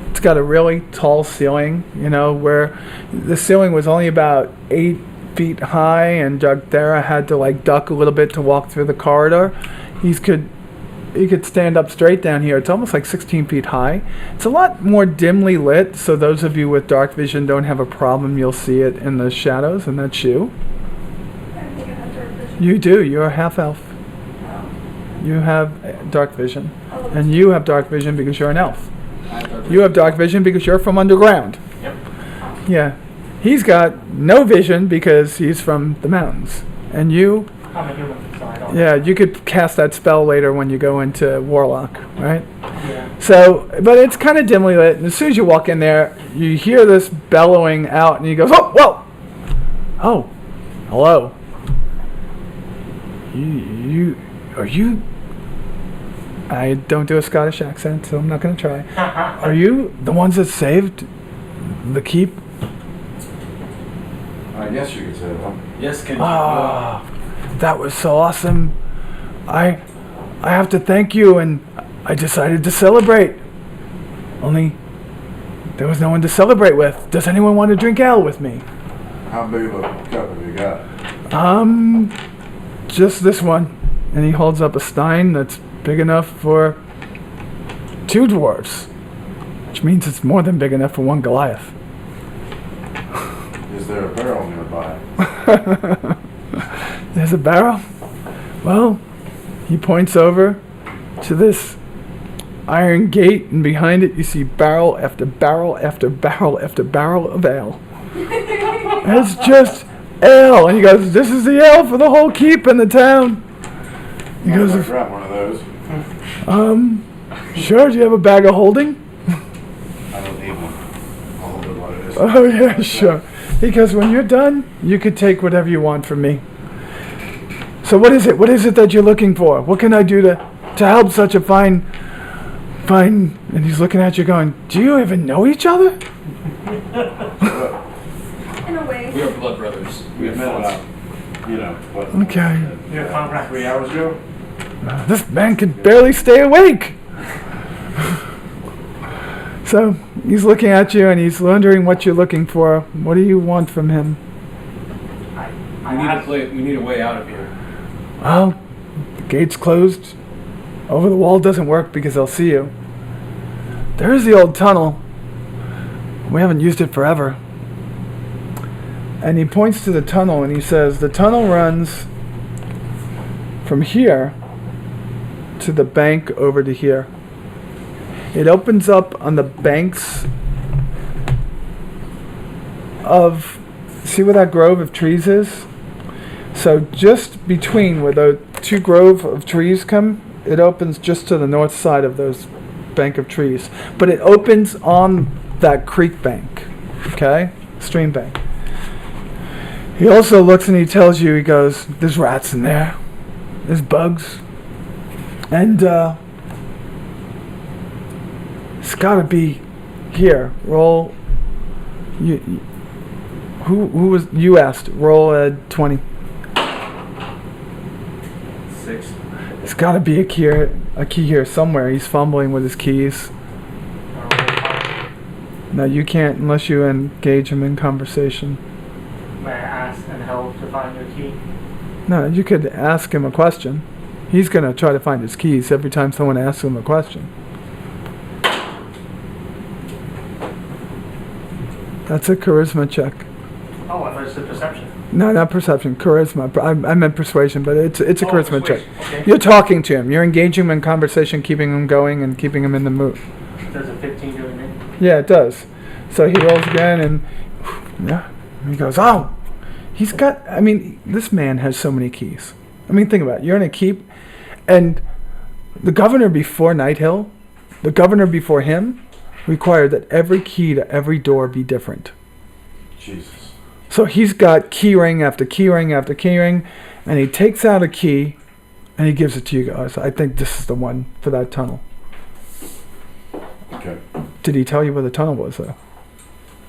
It's got a really tall ceiling, you know, where the ceiling was only about 8 feet high, and Jagdera had to like duck a little bit to walk through the corridor. He could stand up straight down here. It's almost like 16 feet high. It's a lot more dimly lit, so those of you with dark vision don't have a problem. You'll see it in the shadows, and that's you. I think I have dark vision. You do. You're a half elf. You have dark vision. And you have dark vision because you're an elf. You have dark vision because you're from underground. Yep. Yeah. He's got no vision because he's from the mountains. And you, I'm a human, so I don't. yeah, you could cast that spell later when you go into Warlock, right? Yeah. So, but it's kind of dimly lit. And as soon as you walk in there, you hear this bellowing out, and he goes, "Oh, whoa! Oh, hello. Are you? I don't do a Scottish accent, so I'm not going to try. Are you the ones that saved the keep?" I guess you could say that. Yes, can Ah, that was so awesome. I have to thank you, and I decided to celebrate. Only there was no one to celebrate with. Does anyone want to drink ale with me? How big of a cup have you got? Just this one. And he holds up a stein that's big enough for 2 dwarves, which means it's more than big enough for 1 Goliath. Is there a barrel nearby? There's a barrel? Well, he points over to this iron gate, and behind it you see barrel after barrel after barrel after barrel of ale. It's just ale. And he goes, "This is the ale for the whole keep in the town." He Mind if goes, I grab one of those? "Sure, do you have a bag of holding?" I don't need one. I'll hold it while it is. "Oh yeah, sure." He goes, "When you're done, you could take whatever you want from me." "So what is it? What is it that you're looking for? What can I do to help such a fine," and he's looking at you going, "Do you even know each other?" In a way. We are blood brothers. We met about, what? Okay. You're comrades. 3 hours ago? This man can barely stay awake. So he's looking at you and he's wondering what you're looking for. What do you want from him? We need a way out of here. Well, the gate's closed. Over the wall doesn't work because they'll see you. There's the old tunnel. We haven't used it forever. And he points to the tunnel and he says, the tunnel runs from here to the bank over to here. It opens up on the banks of, see where that grove of trees is? So just between where the two grove of trees come, it opens just to the north side of those bank of trees. But it opens on that creek bank, okay? Stream bank. He also looks and he tells you, he goes, there's rats in there. There's bugs. And it's gotta be here. Roll. Who was you asked? Roll at 20. 6. It's gotta be a key here somewhere. He's fumbling with his keys. No, you can't unless you engage him in conversation. May I ask and help to find your key? No, you could ask him a question. He's gonna try to find his keys every time someone asks him a question. That's a charisma check. Oh, I thought it said perception. No, not perception. Charisma. I meant persuasion, but it's a charisma check. Okay. You're talking to him. You're engaging him in conversation, keeping him going, and keeping him in the mood. Does a 15 do anything? Yeah, it does. So he rolls again, and yeah, he goes, oh, he's got. I mean, this man has so many keys. I mean, think about it. You're in a keep, and the governor before Night Hill, the governor before him, required that every key to every door be different. Jesus. So he's got key ring after key ring after key ring, and he takes out a key, and he gives it to you guys. I think this is the one for that tunnel. Okay. Did he tell you where the tunnel was, though?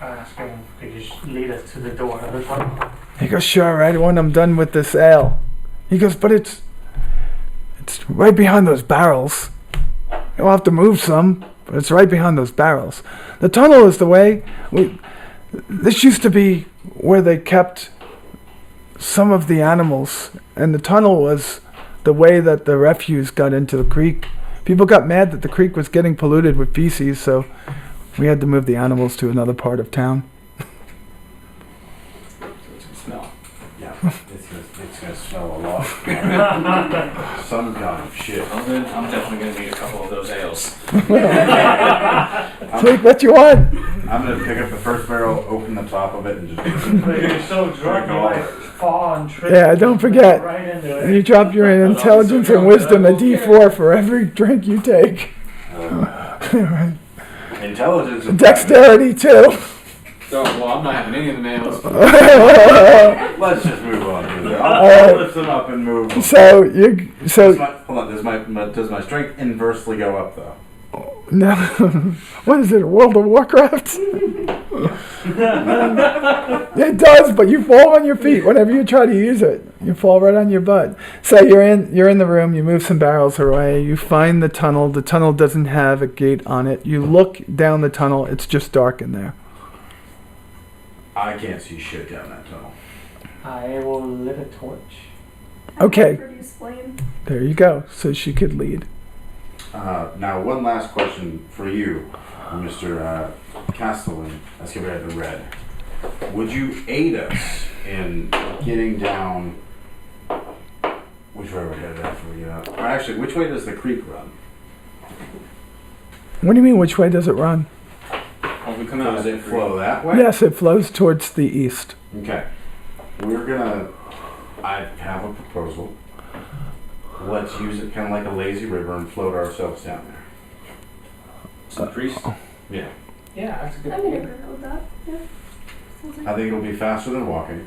I asked him, could you lead us to the door of the tunnel? He goes, sure, right when I'm done with this ale. He goes, but it's right behind those barrels. You'll have to move some, but it's right behind those barrels. The tunnel is the way. This used to be where they kept some of the animals, and the tunnel was the way that the refuse got into the creek. People got mad that the creek was getting polluted with feces, so we had to move the animals to another part of town. It's gonna smell. Yeah, it's gonna smell a lot. Some kind of shit. I'm definitely gonna need a couple of those ales. Take what you want. I'm gonna pick up the first barrel, open the top of it, and just. But you're so drunk, you might fall and trip. Yeah, don't forget. Right into And you it. drop your intelligence and wisdom a D4 for every drink you take. Intelligence. and- Dexterity too. So, well, I'm not having any of the nails. Let's just move on. I'll Alright. lift them up and move them. So Hold on. Does my strength inversely go up though? no. What is it? World of Warcraft? It does, but you fall on your feet whenever you try to use it. You fall right on your butt. So you're in the room. You move some barrels away. You find the tunnel. The tunnel doesn't have a gate on it. You look down the tunnel. It's just dark in there. I can't see shit down that tunnel. I will lit a torch. Okay. Produce flame. There you go. So she could lead. Now, one last question for you, Mr. Castellan. Let's get rid of the red. Would you aid us in getting down? Which way we headed after we get out? Or actually, which way does the creek run? What do you mean? Which way does it run? Oh, we come out Does of it flow that way? Yes, it flows towards the east. Okay. I have a proposal. Let's use it kind of like a lazy river and float ourselves down there. Some priest. Yeah. Yeah, that's a good I'm in idea. agreement with that. Yeah. Sounds like I think it'll be faster than walking.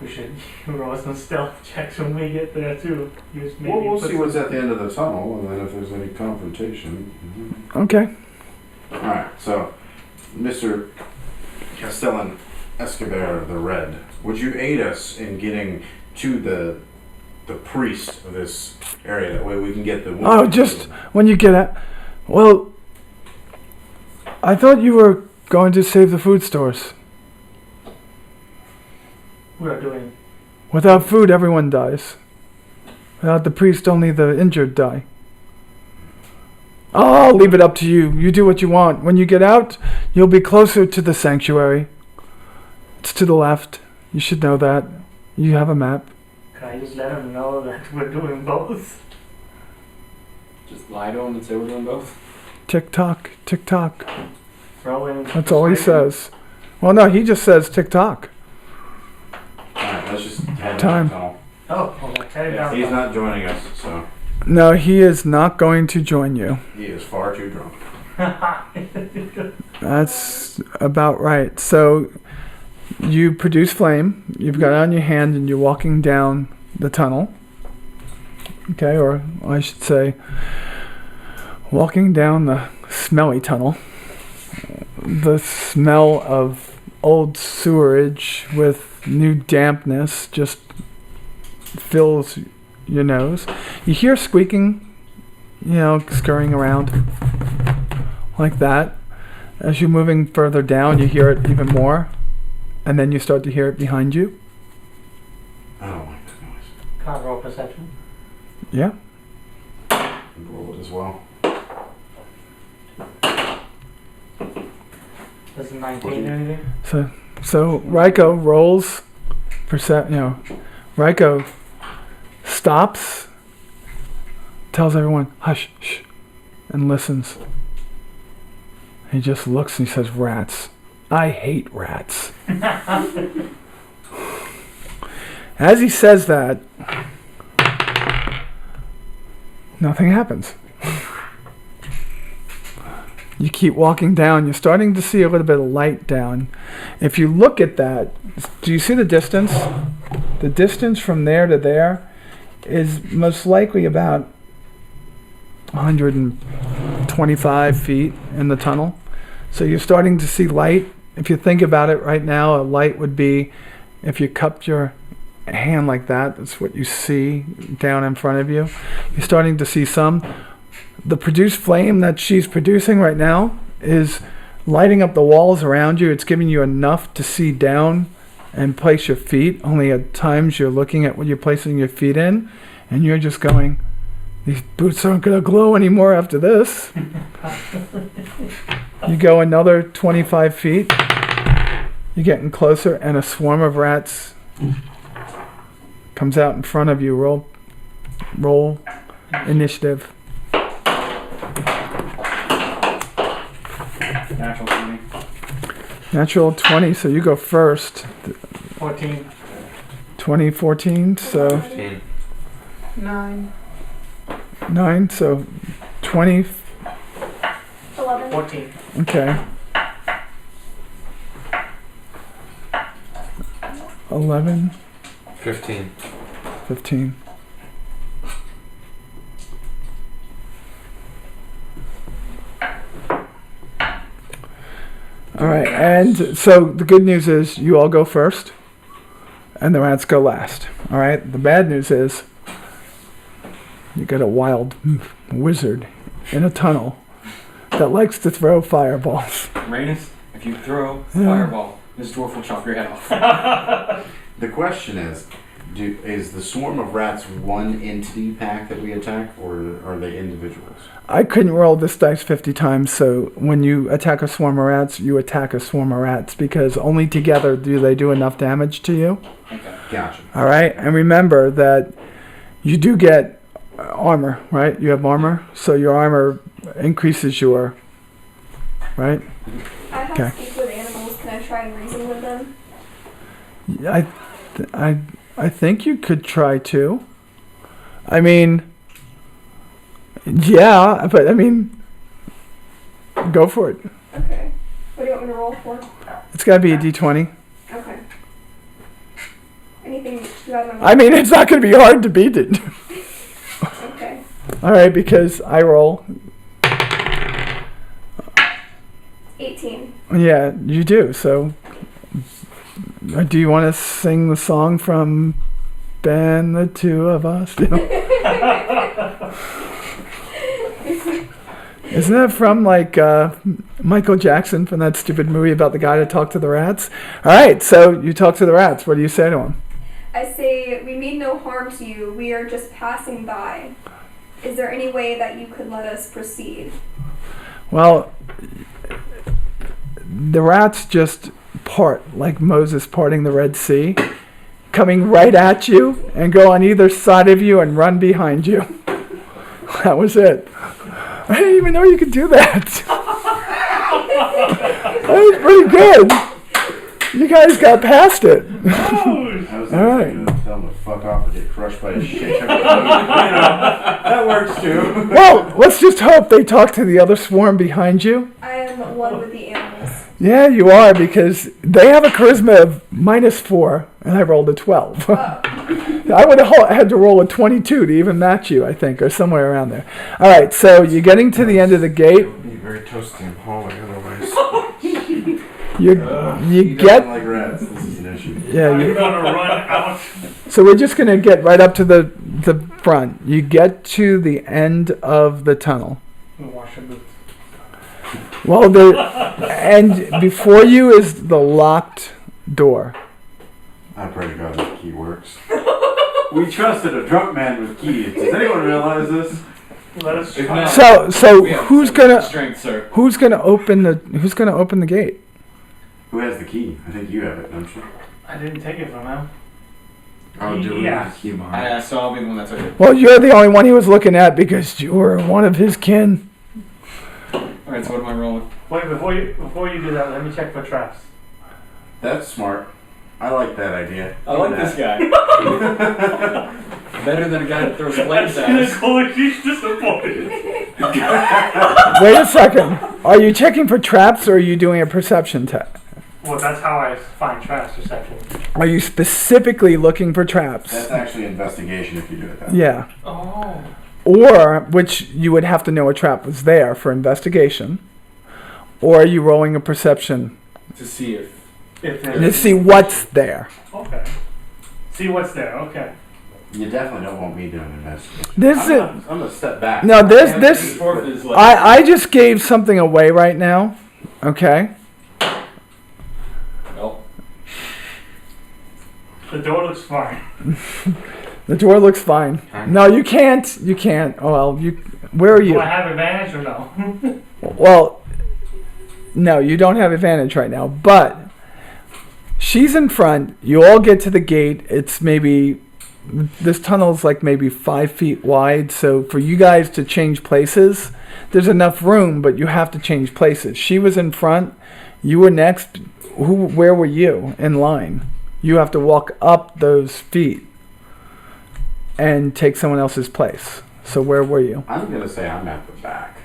We should roll some stealth checks when we get there too. Use maybe Well, we'll put see what's some- at the end of the tunnel, and then if there's any confrontation. Okay. Alright, so, Mr. Castellan, Escobar the Red, would you aid us in getting to the priest of this area? That way we can get the... Oh, just when you get out. Well, I thought you were going to save the food stores. We are doing. Without food, everyone dies. Without the priest, only the injured die. I'll leave it up to you. You do what you want. When you get out, you'll be closer to the sanctuary. It's to the left. You should know that. You have a map. Can I just let him know that we're doing both? Just lie to him and say we're doing both. Tick tock, tick tock. Throw in. That's all he says. Well, no, he just says tick tock. Alright, let's just head Time. down the tunnel. Oh, okay. Head Yeah, down. he's not joining us, so No, he is not going to join you. he is far too drunk. That's about right. So you produce flame, you've got it on your hand, and you're walking down the tunnel. Okay, or I should say, walking down the smelly tunnel. The smell of old sewerage with new dampness just fills your nose. You hear squeaking, scurrying around like that. As you're moving further down, you hear it even more, and then you start to hear it behind you. I don't like that noise. Can't roll perception. Yeah. Roll it as well. Does 19 do anything? So Raiko rolls. Raiko stops, tells everyone, hush, shh, and listens. He just looks and he says, rats. I hate rats. As he says that, nothing happens. You keep walking down. You're starting to see a little bit of light down. If you look at that, do you see the distance? The distance from there to there is most likely about 125 feet in the tunnel. So you're starting to see light. If you think about it right now, a light would be if you cupped your hand like that. That's what you see down in front of you. You're starting to see some. The produced flame that she's producing right now is lighting up the walls around you. It's giving you enough to see down and place your feet. Only at times you're looking at what you're placing your feet in, and you're just going, these boots aren't going to glow anymore after this. You go another 25 feet. You're getting closer, and a swarm of rats comes out in front of you. Roll initiative. Natural 20. Natural 20, so you go first. 14. 2014, so 15. 9. 9, so 20. 11. 14. Okay. 11, 15. 15. All right, and so the good news is you all go first, and the rats go last. All right, the bad news is you got a wild wizard in a tunnel that likes to throw fireballs. Rainus, if you throw a fireball, this dwarf will chop your head off. The question is the swarm of rats one entity pack that we attack, or are they individuals? I couldn't roll this dice 50 times, so when you attack a swarm of rats, you attack a swarm of rats, because only together do they do enough damage to you. Okay. Gotcha. All right, and remember that you do get armor, right? You have armor, so your armor increases your, right? I have Okay. speak with animals. Can I try and reason with them? I think you could try to. I mean, yeah, but I mean, go for it. Okay. What do you want me to roll for? It's got to be a d20. Okay. Anything you have in I mind? mean, it's not going to be hard to beat it. Okay. All right, because I roll. 18. Yeah, you do. So Do you want to sing the song from Ben, the Two of Us? Isn't that from like Michael Jackson from that stupid movie about the guy that talked to the rats? All right, so you talk to the rats. What do you say to them? I say, we mean no harm to you. We are just passing by. Is there any way that you could let us proceed? Well, the rats just part like Moses parting the Red Sea, coming right at you and go on either side of you and run behind you. That was it. I didn't even know you could do that. That was pretty good. You guys got past it. I was All right. tell him to fuck off and get crushed by a shit. That works too. Well, let's just hope they talk to the other swarm behind you. I am one with the animals. Yeah, you are, because they have a charisma of -4, and I rolled a 12. Oh. I would have had to roll a 22 to even match you, I think, or somewhere around there. All right, so you're getting to the end of the gate. It would be very toasty in the hallway otherwise. You He get, doesn't like rats. This is an issue. yeah. I'm gonna run out. So we're just gonna get right up to the front. You get to the end of the tunnel. Wash your boots. Well, and before you is the locked door. I pray to God that key works. We trusted a drunk man with keys. Does anyone realize this? Let us If try. not- So We have who's gonna strength, sir? open the gate? Who has the key? I think you have it, don't you? I didn't take it from him. I'll do it Yeah. with the key behind. So I'll be the one that took it. Well, you're the only one he was looking at because you were one of his kin. Alright, so what am I rolling? Wait, before you do that, let me check for traps. That's smart. I like that idea. I like this guy. Better than a guy that throws flames at us. She's disappointed. Wait a second. Are you checking for traps or are you doing a perception test? Well, that's how I find traps perception. Are you specifically looking for traps? That's actually investigation if you do it that way. Yeah. Oh. Or, which you would have to know a trap was there for investigation. Or are you rolling a perception To see if. If to there's see what's there? okay. See what's there. Okay. You definitely don't want me doing an investigation. This I'm is gonna step back. no. This Fourth is like. I just gave something away right now. Okay. Well, The door looks fine. The door looks fine. No, you can't. You can't. Oh well. Where are Do you? I have advantage or no? Well, no, you don't have advantage right now, but she's in front. You all get to the gate. It's maybe, this tunnel's like maybe 5 feet wide, so for you guys to change places, there's enough room, but you have to change places. She was in front. You were next. Where were you in line? You have to walk up those feet and take someone else's place. So where were you? I'm gonna say I'm at the back.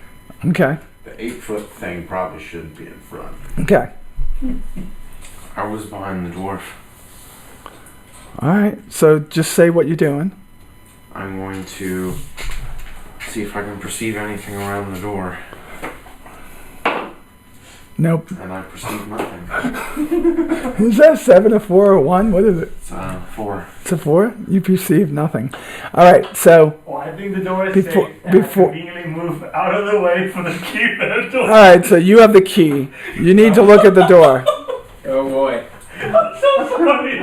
Okay. The 8-foot thing probably shouldn't be in front. Okay. I was behind the dwarf. All right. So just say what you're doing. I'm going to see if I can perceive anything around the door. Nope. And I perceive nothing. Is that 7, a 4, or 1? What is it? It's 4. It's a 4? You perceive nothing. All right. So, Well, I think the door is Before- safe. And before- I conveniently move out of the way for the key to the door. all right. So you have the key. You need to look at the door. oh boy. I'm so sorry.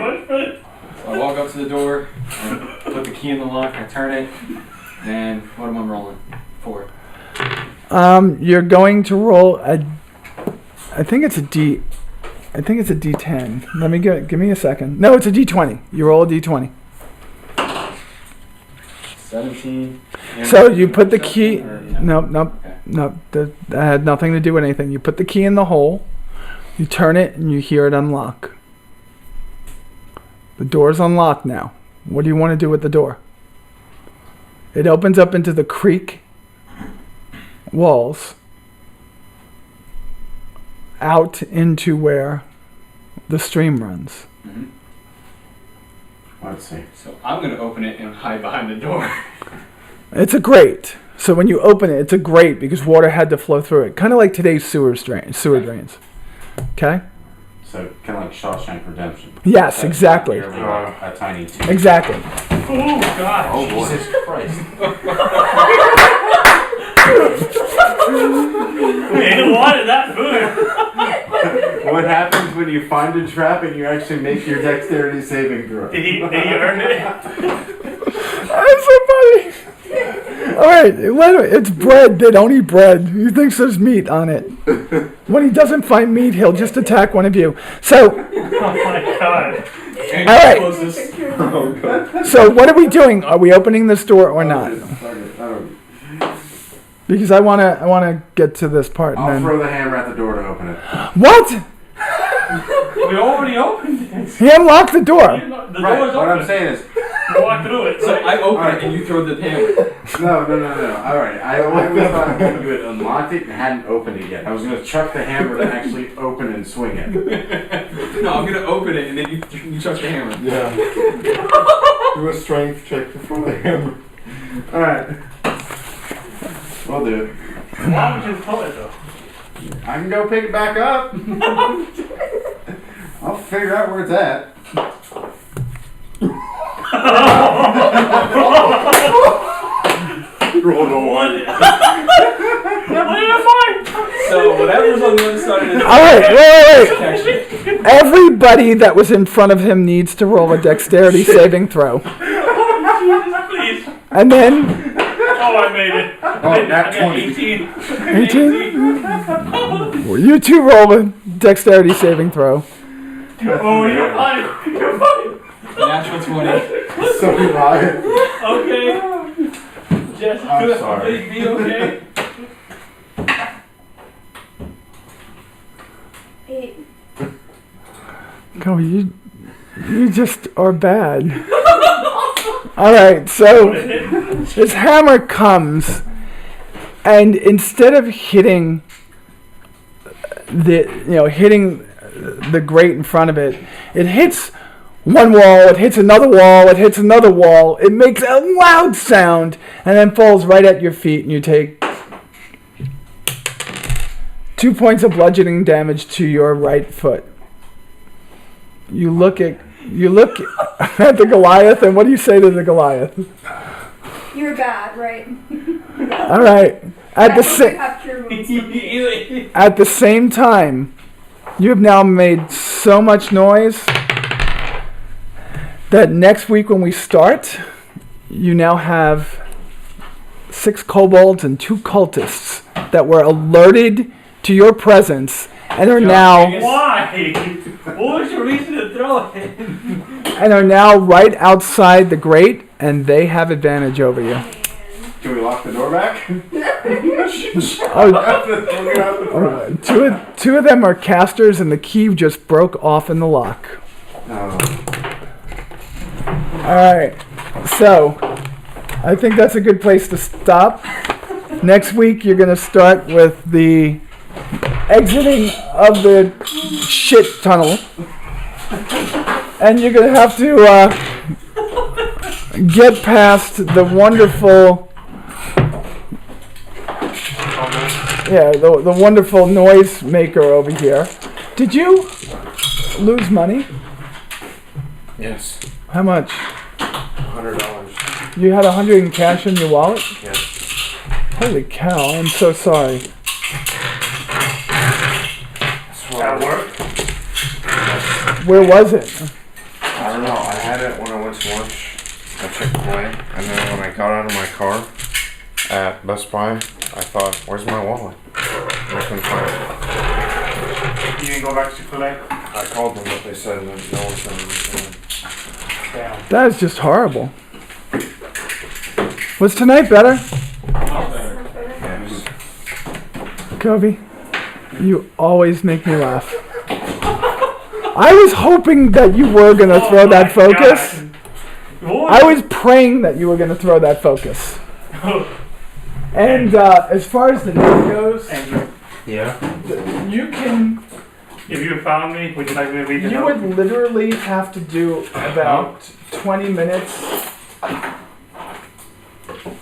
So I walk up to the door, and put the key in the lock, I turn it, and what am I rolling? 4. You're going to roll a. I think it's a D. I think it's a D10. Let me give me a second. No, it's a D20. You roll a D20. 17. So you put the key. Or- Nope. Okay. Nope. That had nothing to do with anything. You put the key in the hole. You turn it, and you hear it unlock. The door's unlocked now. What do you want to do with the door? It opens up into the creek walls, out into where the stream runs. Mhm. Let's see. So I'm going to open it and hide behind the door. It's a grate. So when you open it, it's a grate because water had to flow through it. Kind of like today's sewer drains. Okay? So kind of like Shawshank Redemption. Yes, Except exactly. you're a tiny tube. Exactly. Oh God. Oh boy. Jesus Christ. He wanted that food. What happens when you find a trap and you actually make your dexterity saving throw? Did he earn it? That's so funny. All right, it's bread. They don't eat bread. He thinks there's meat on it. When he doesn't find meat, he'll just attack one of you. So, Oh my God. all right. So what are we doing? Are we opening this door or not? Because I wanna get to this part. I'll And then throw the hammer at the door to open it. what? We already opened it. He unlocked the door. The door's Right, what I'm open. saying is, Walk through it. So I open it and you throw the hammer. no. Alright, I always thought you had unlocked it and hadn't opened it yet. I was gonna chuck the hammer to actually open and swing it. No, I'm gonna open it and then you chuck the hammer. Yeah. Do a strength check before the hammer. Alright. We'll do it. Why would you pull it though? I can go pick it back up. I'll figure out where it's at. Roll the one. What did I find? So whatever's on the other side of the All right, wait. protection. Everybody that was in front of him needs to roll a dexterity saving throw. Jesus, please. And then Oh, I made it. Oh, I nat got 20. 18. 18? You two roll a dexterity saving throw. Oh, you're fine. You're fine. Natural 20. So do I. Okay. Jess, I'm good. sorry. Be okay. 8. Go, you just are bad. All right, so his hammer comes, and instead of hitting the grate in front of it, it hits one wall, it hits another wall, it hits another wall. It makes a loud sound, and then falls right at your feet, and you take 2 points of bludgeoning damage to your right foot. You look at the Goliath, and what do you say to the Goliath? You're bad, right? All right. At the You same have cure wounds. at the same time, you have now made so much noise that next week when we start, you now have 6 kobolds and 2 cultists that were alerted to your presence and are now Why? What was your reason to throw it? right outside the grate, and they have advantage over you. Can we lock the door back? Oh, two of them are casters, and the key just broke off in the lock. Oh. All right, so I think that's a good place to stop. Next week, you're going to start with the exiting of the shit tunnel, and you're going to have to get past the wonderful, the wonderful noise maker over here. Did you lose money? Yes. How much? $100. You had 100 in cash in your wallet? Yes. Holy cow, I'm so sorry. At work? Where was it? I don't know. I had it when I went to lunch at Chick-fil-A, and then when I got out of my car at Best Buy, I thought, where's my wallet? And I couldn't find it. You didn't go back to Chick-fil-A? I called them, but they said that no one's going to return. Damn. That is just horrible. Was tonight better? Yes. Kobe, you always make me laugh. I was hoping that you were going to throw that focus. I was praying that you were going to throw that focus. And as far as the night goes, Yeah. you can... If you found me, would you like me to read it You out? would literally have to do about 20 minutes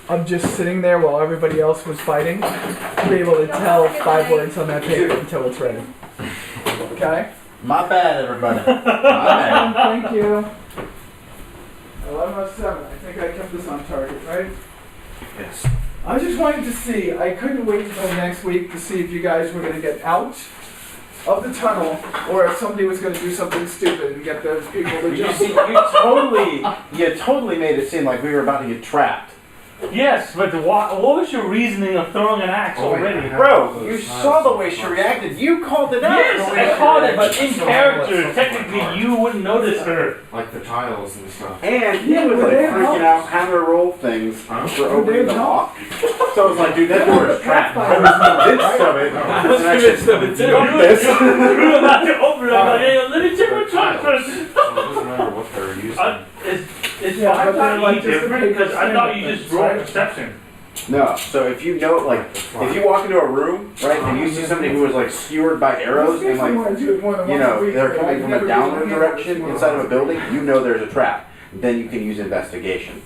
of just sitting there while everybody else was fighting to be able to tell 5 words on that paper until it's ready. Okay? My bad, everybody. My bad. Thank you. 11:07. I think I kept this on target, right? Yes. I just wanted to see. I couldn't wait until next week to see if you guys were going to get out of the tunnel, or if somebody was going to do something stupid and get those people to You jump. see, you totally made it seem like we were about to get trapped. Yes, but what was your reasoning of throwing an axe already? Bro, you saw the way she reacted. You called it out. Yes, I caught it, but in character, technically you wouldn't notice her. Like the tiles and stuff. And he Yeah, was but like they freaking help. out, having to roll things Huh? for opening the help. lock. So I was like, dude, that door is trapped. I was convinced of it. I was convinced of it too. You were about to open it. I'm like, hey, let me check my truck first. So it doesn't matter what they're using. It's Yeah, I but they're thought like you just different paper because I thought you stamp just things, rolled right? perception. No, so if you know, like, if you walk into a room, right, and you see somebody who was like skewered by arrows and like, you know, they're coming from a downward direction inside of a building, you know there's a trap. Then you can use investigation.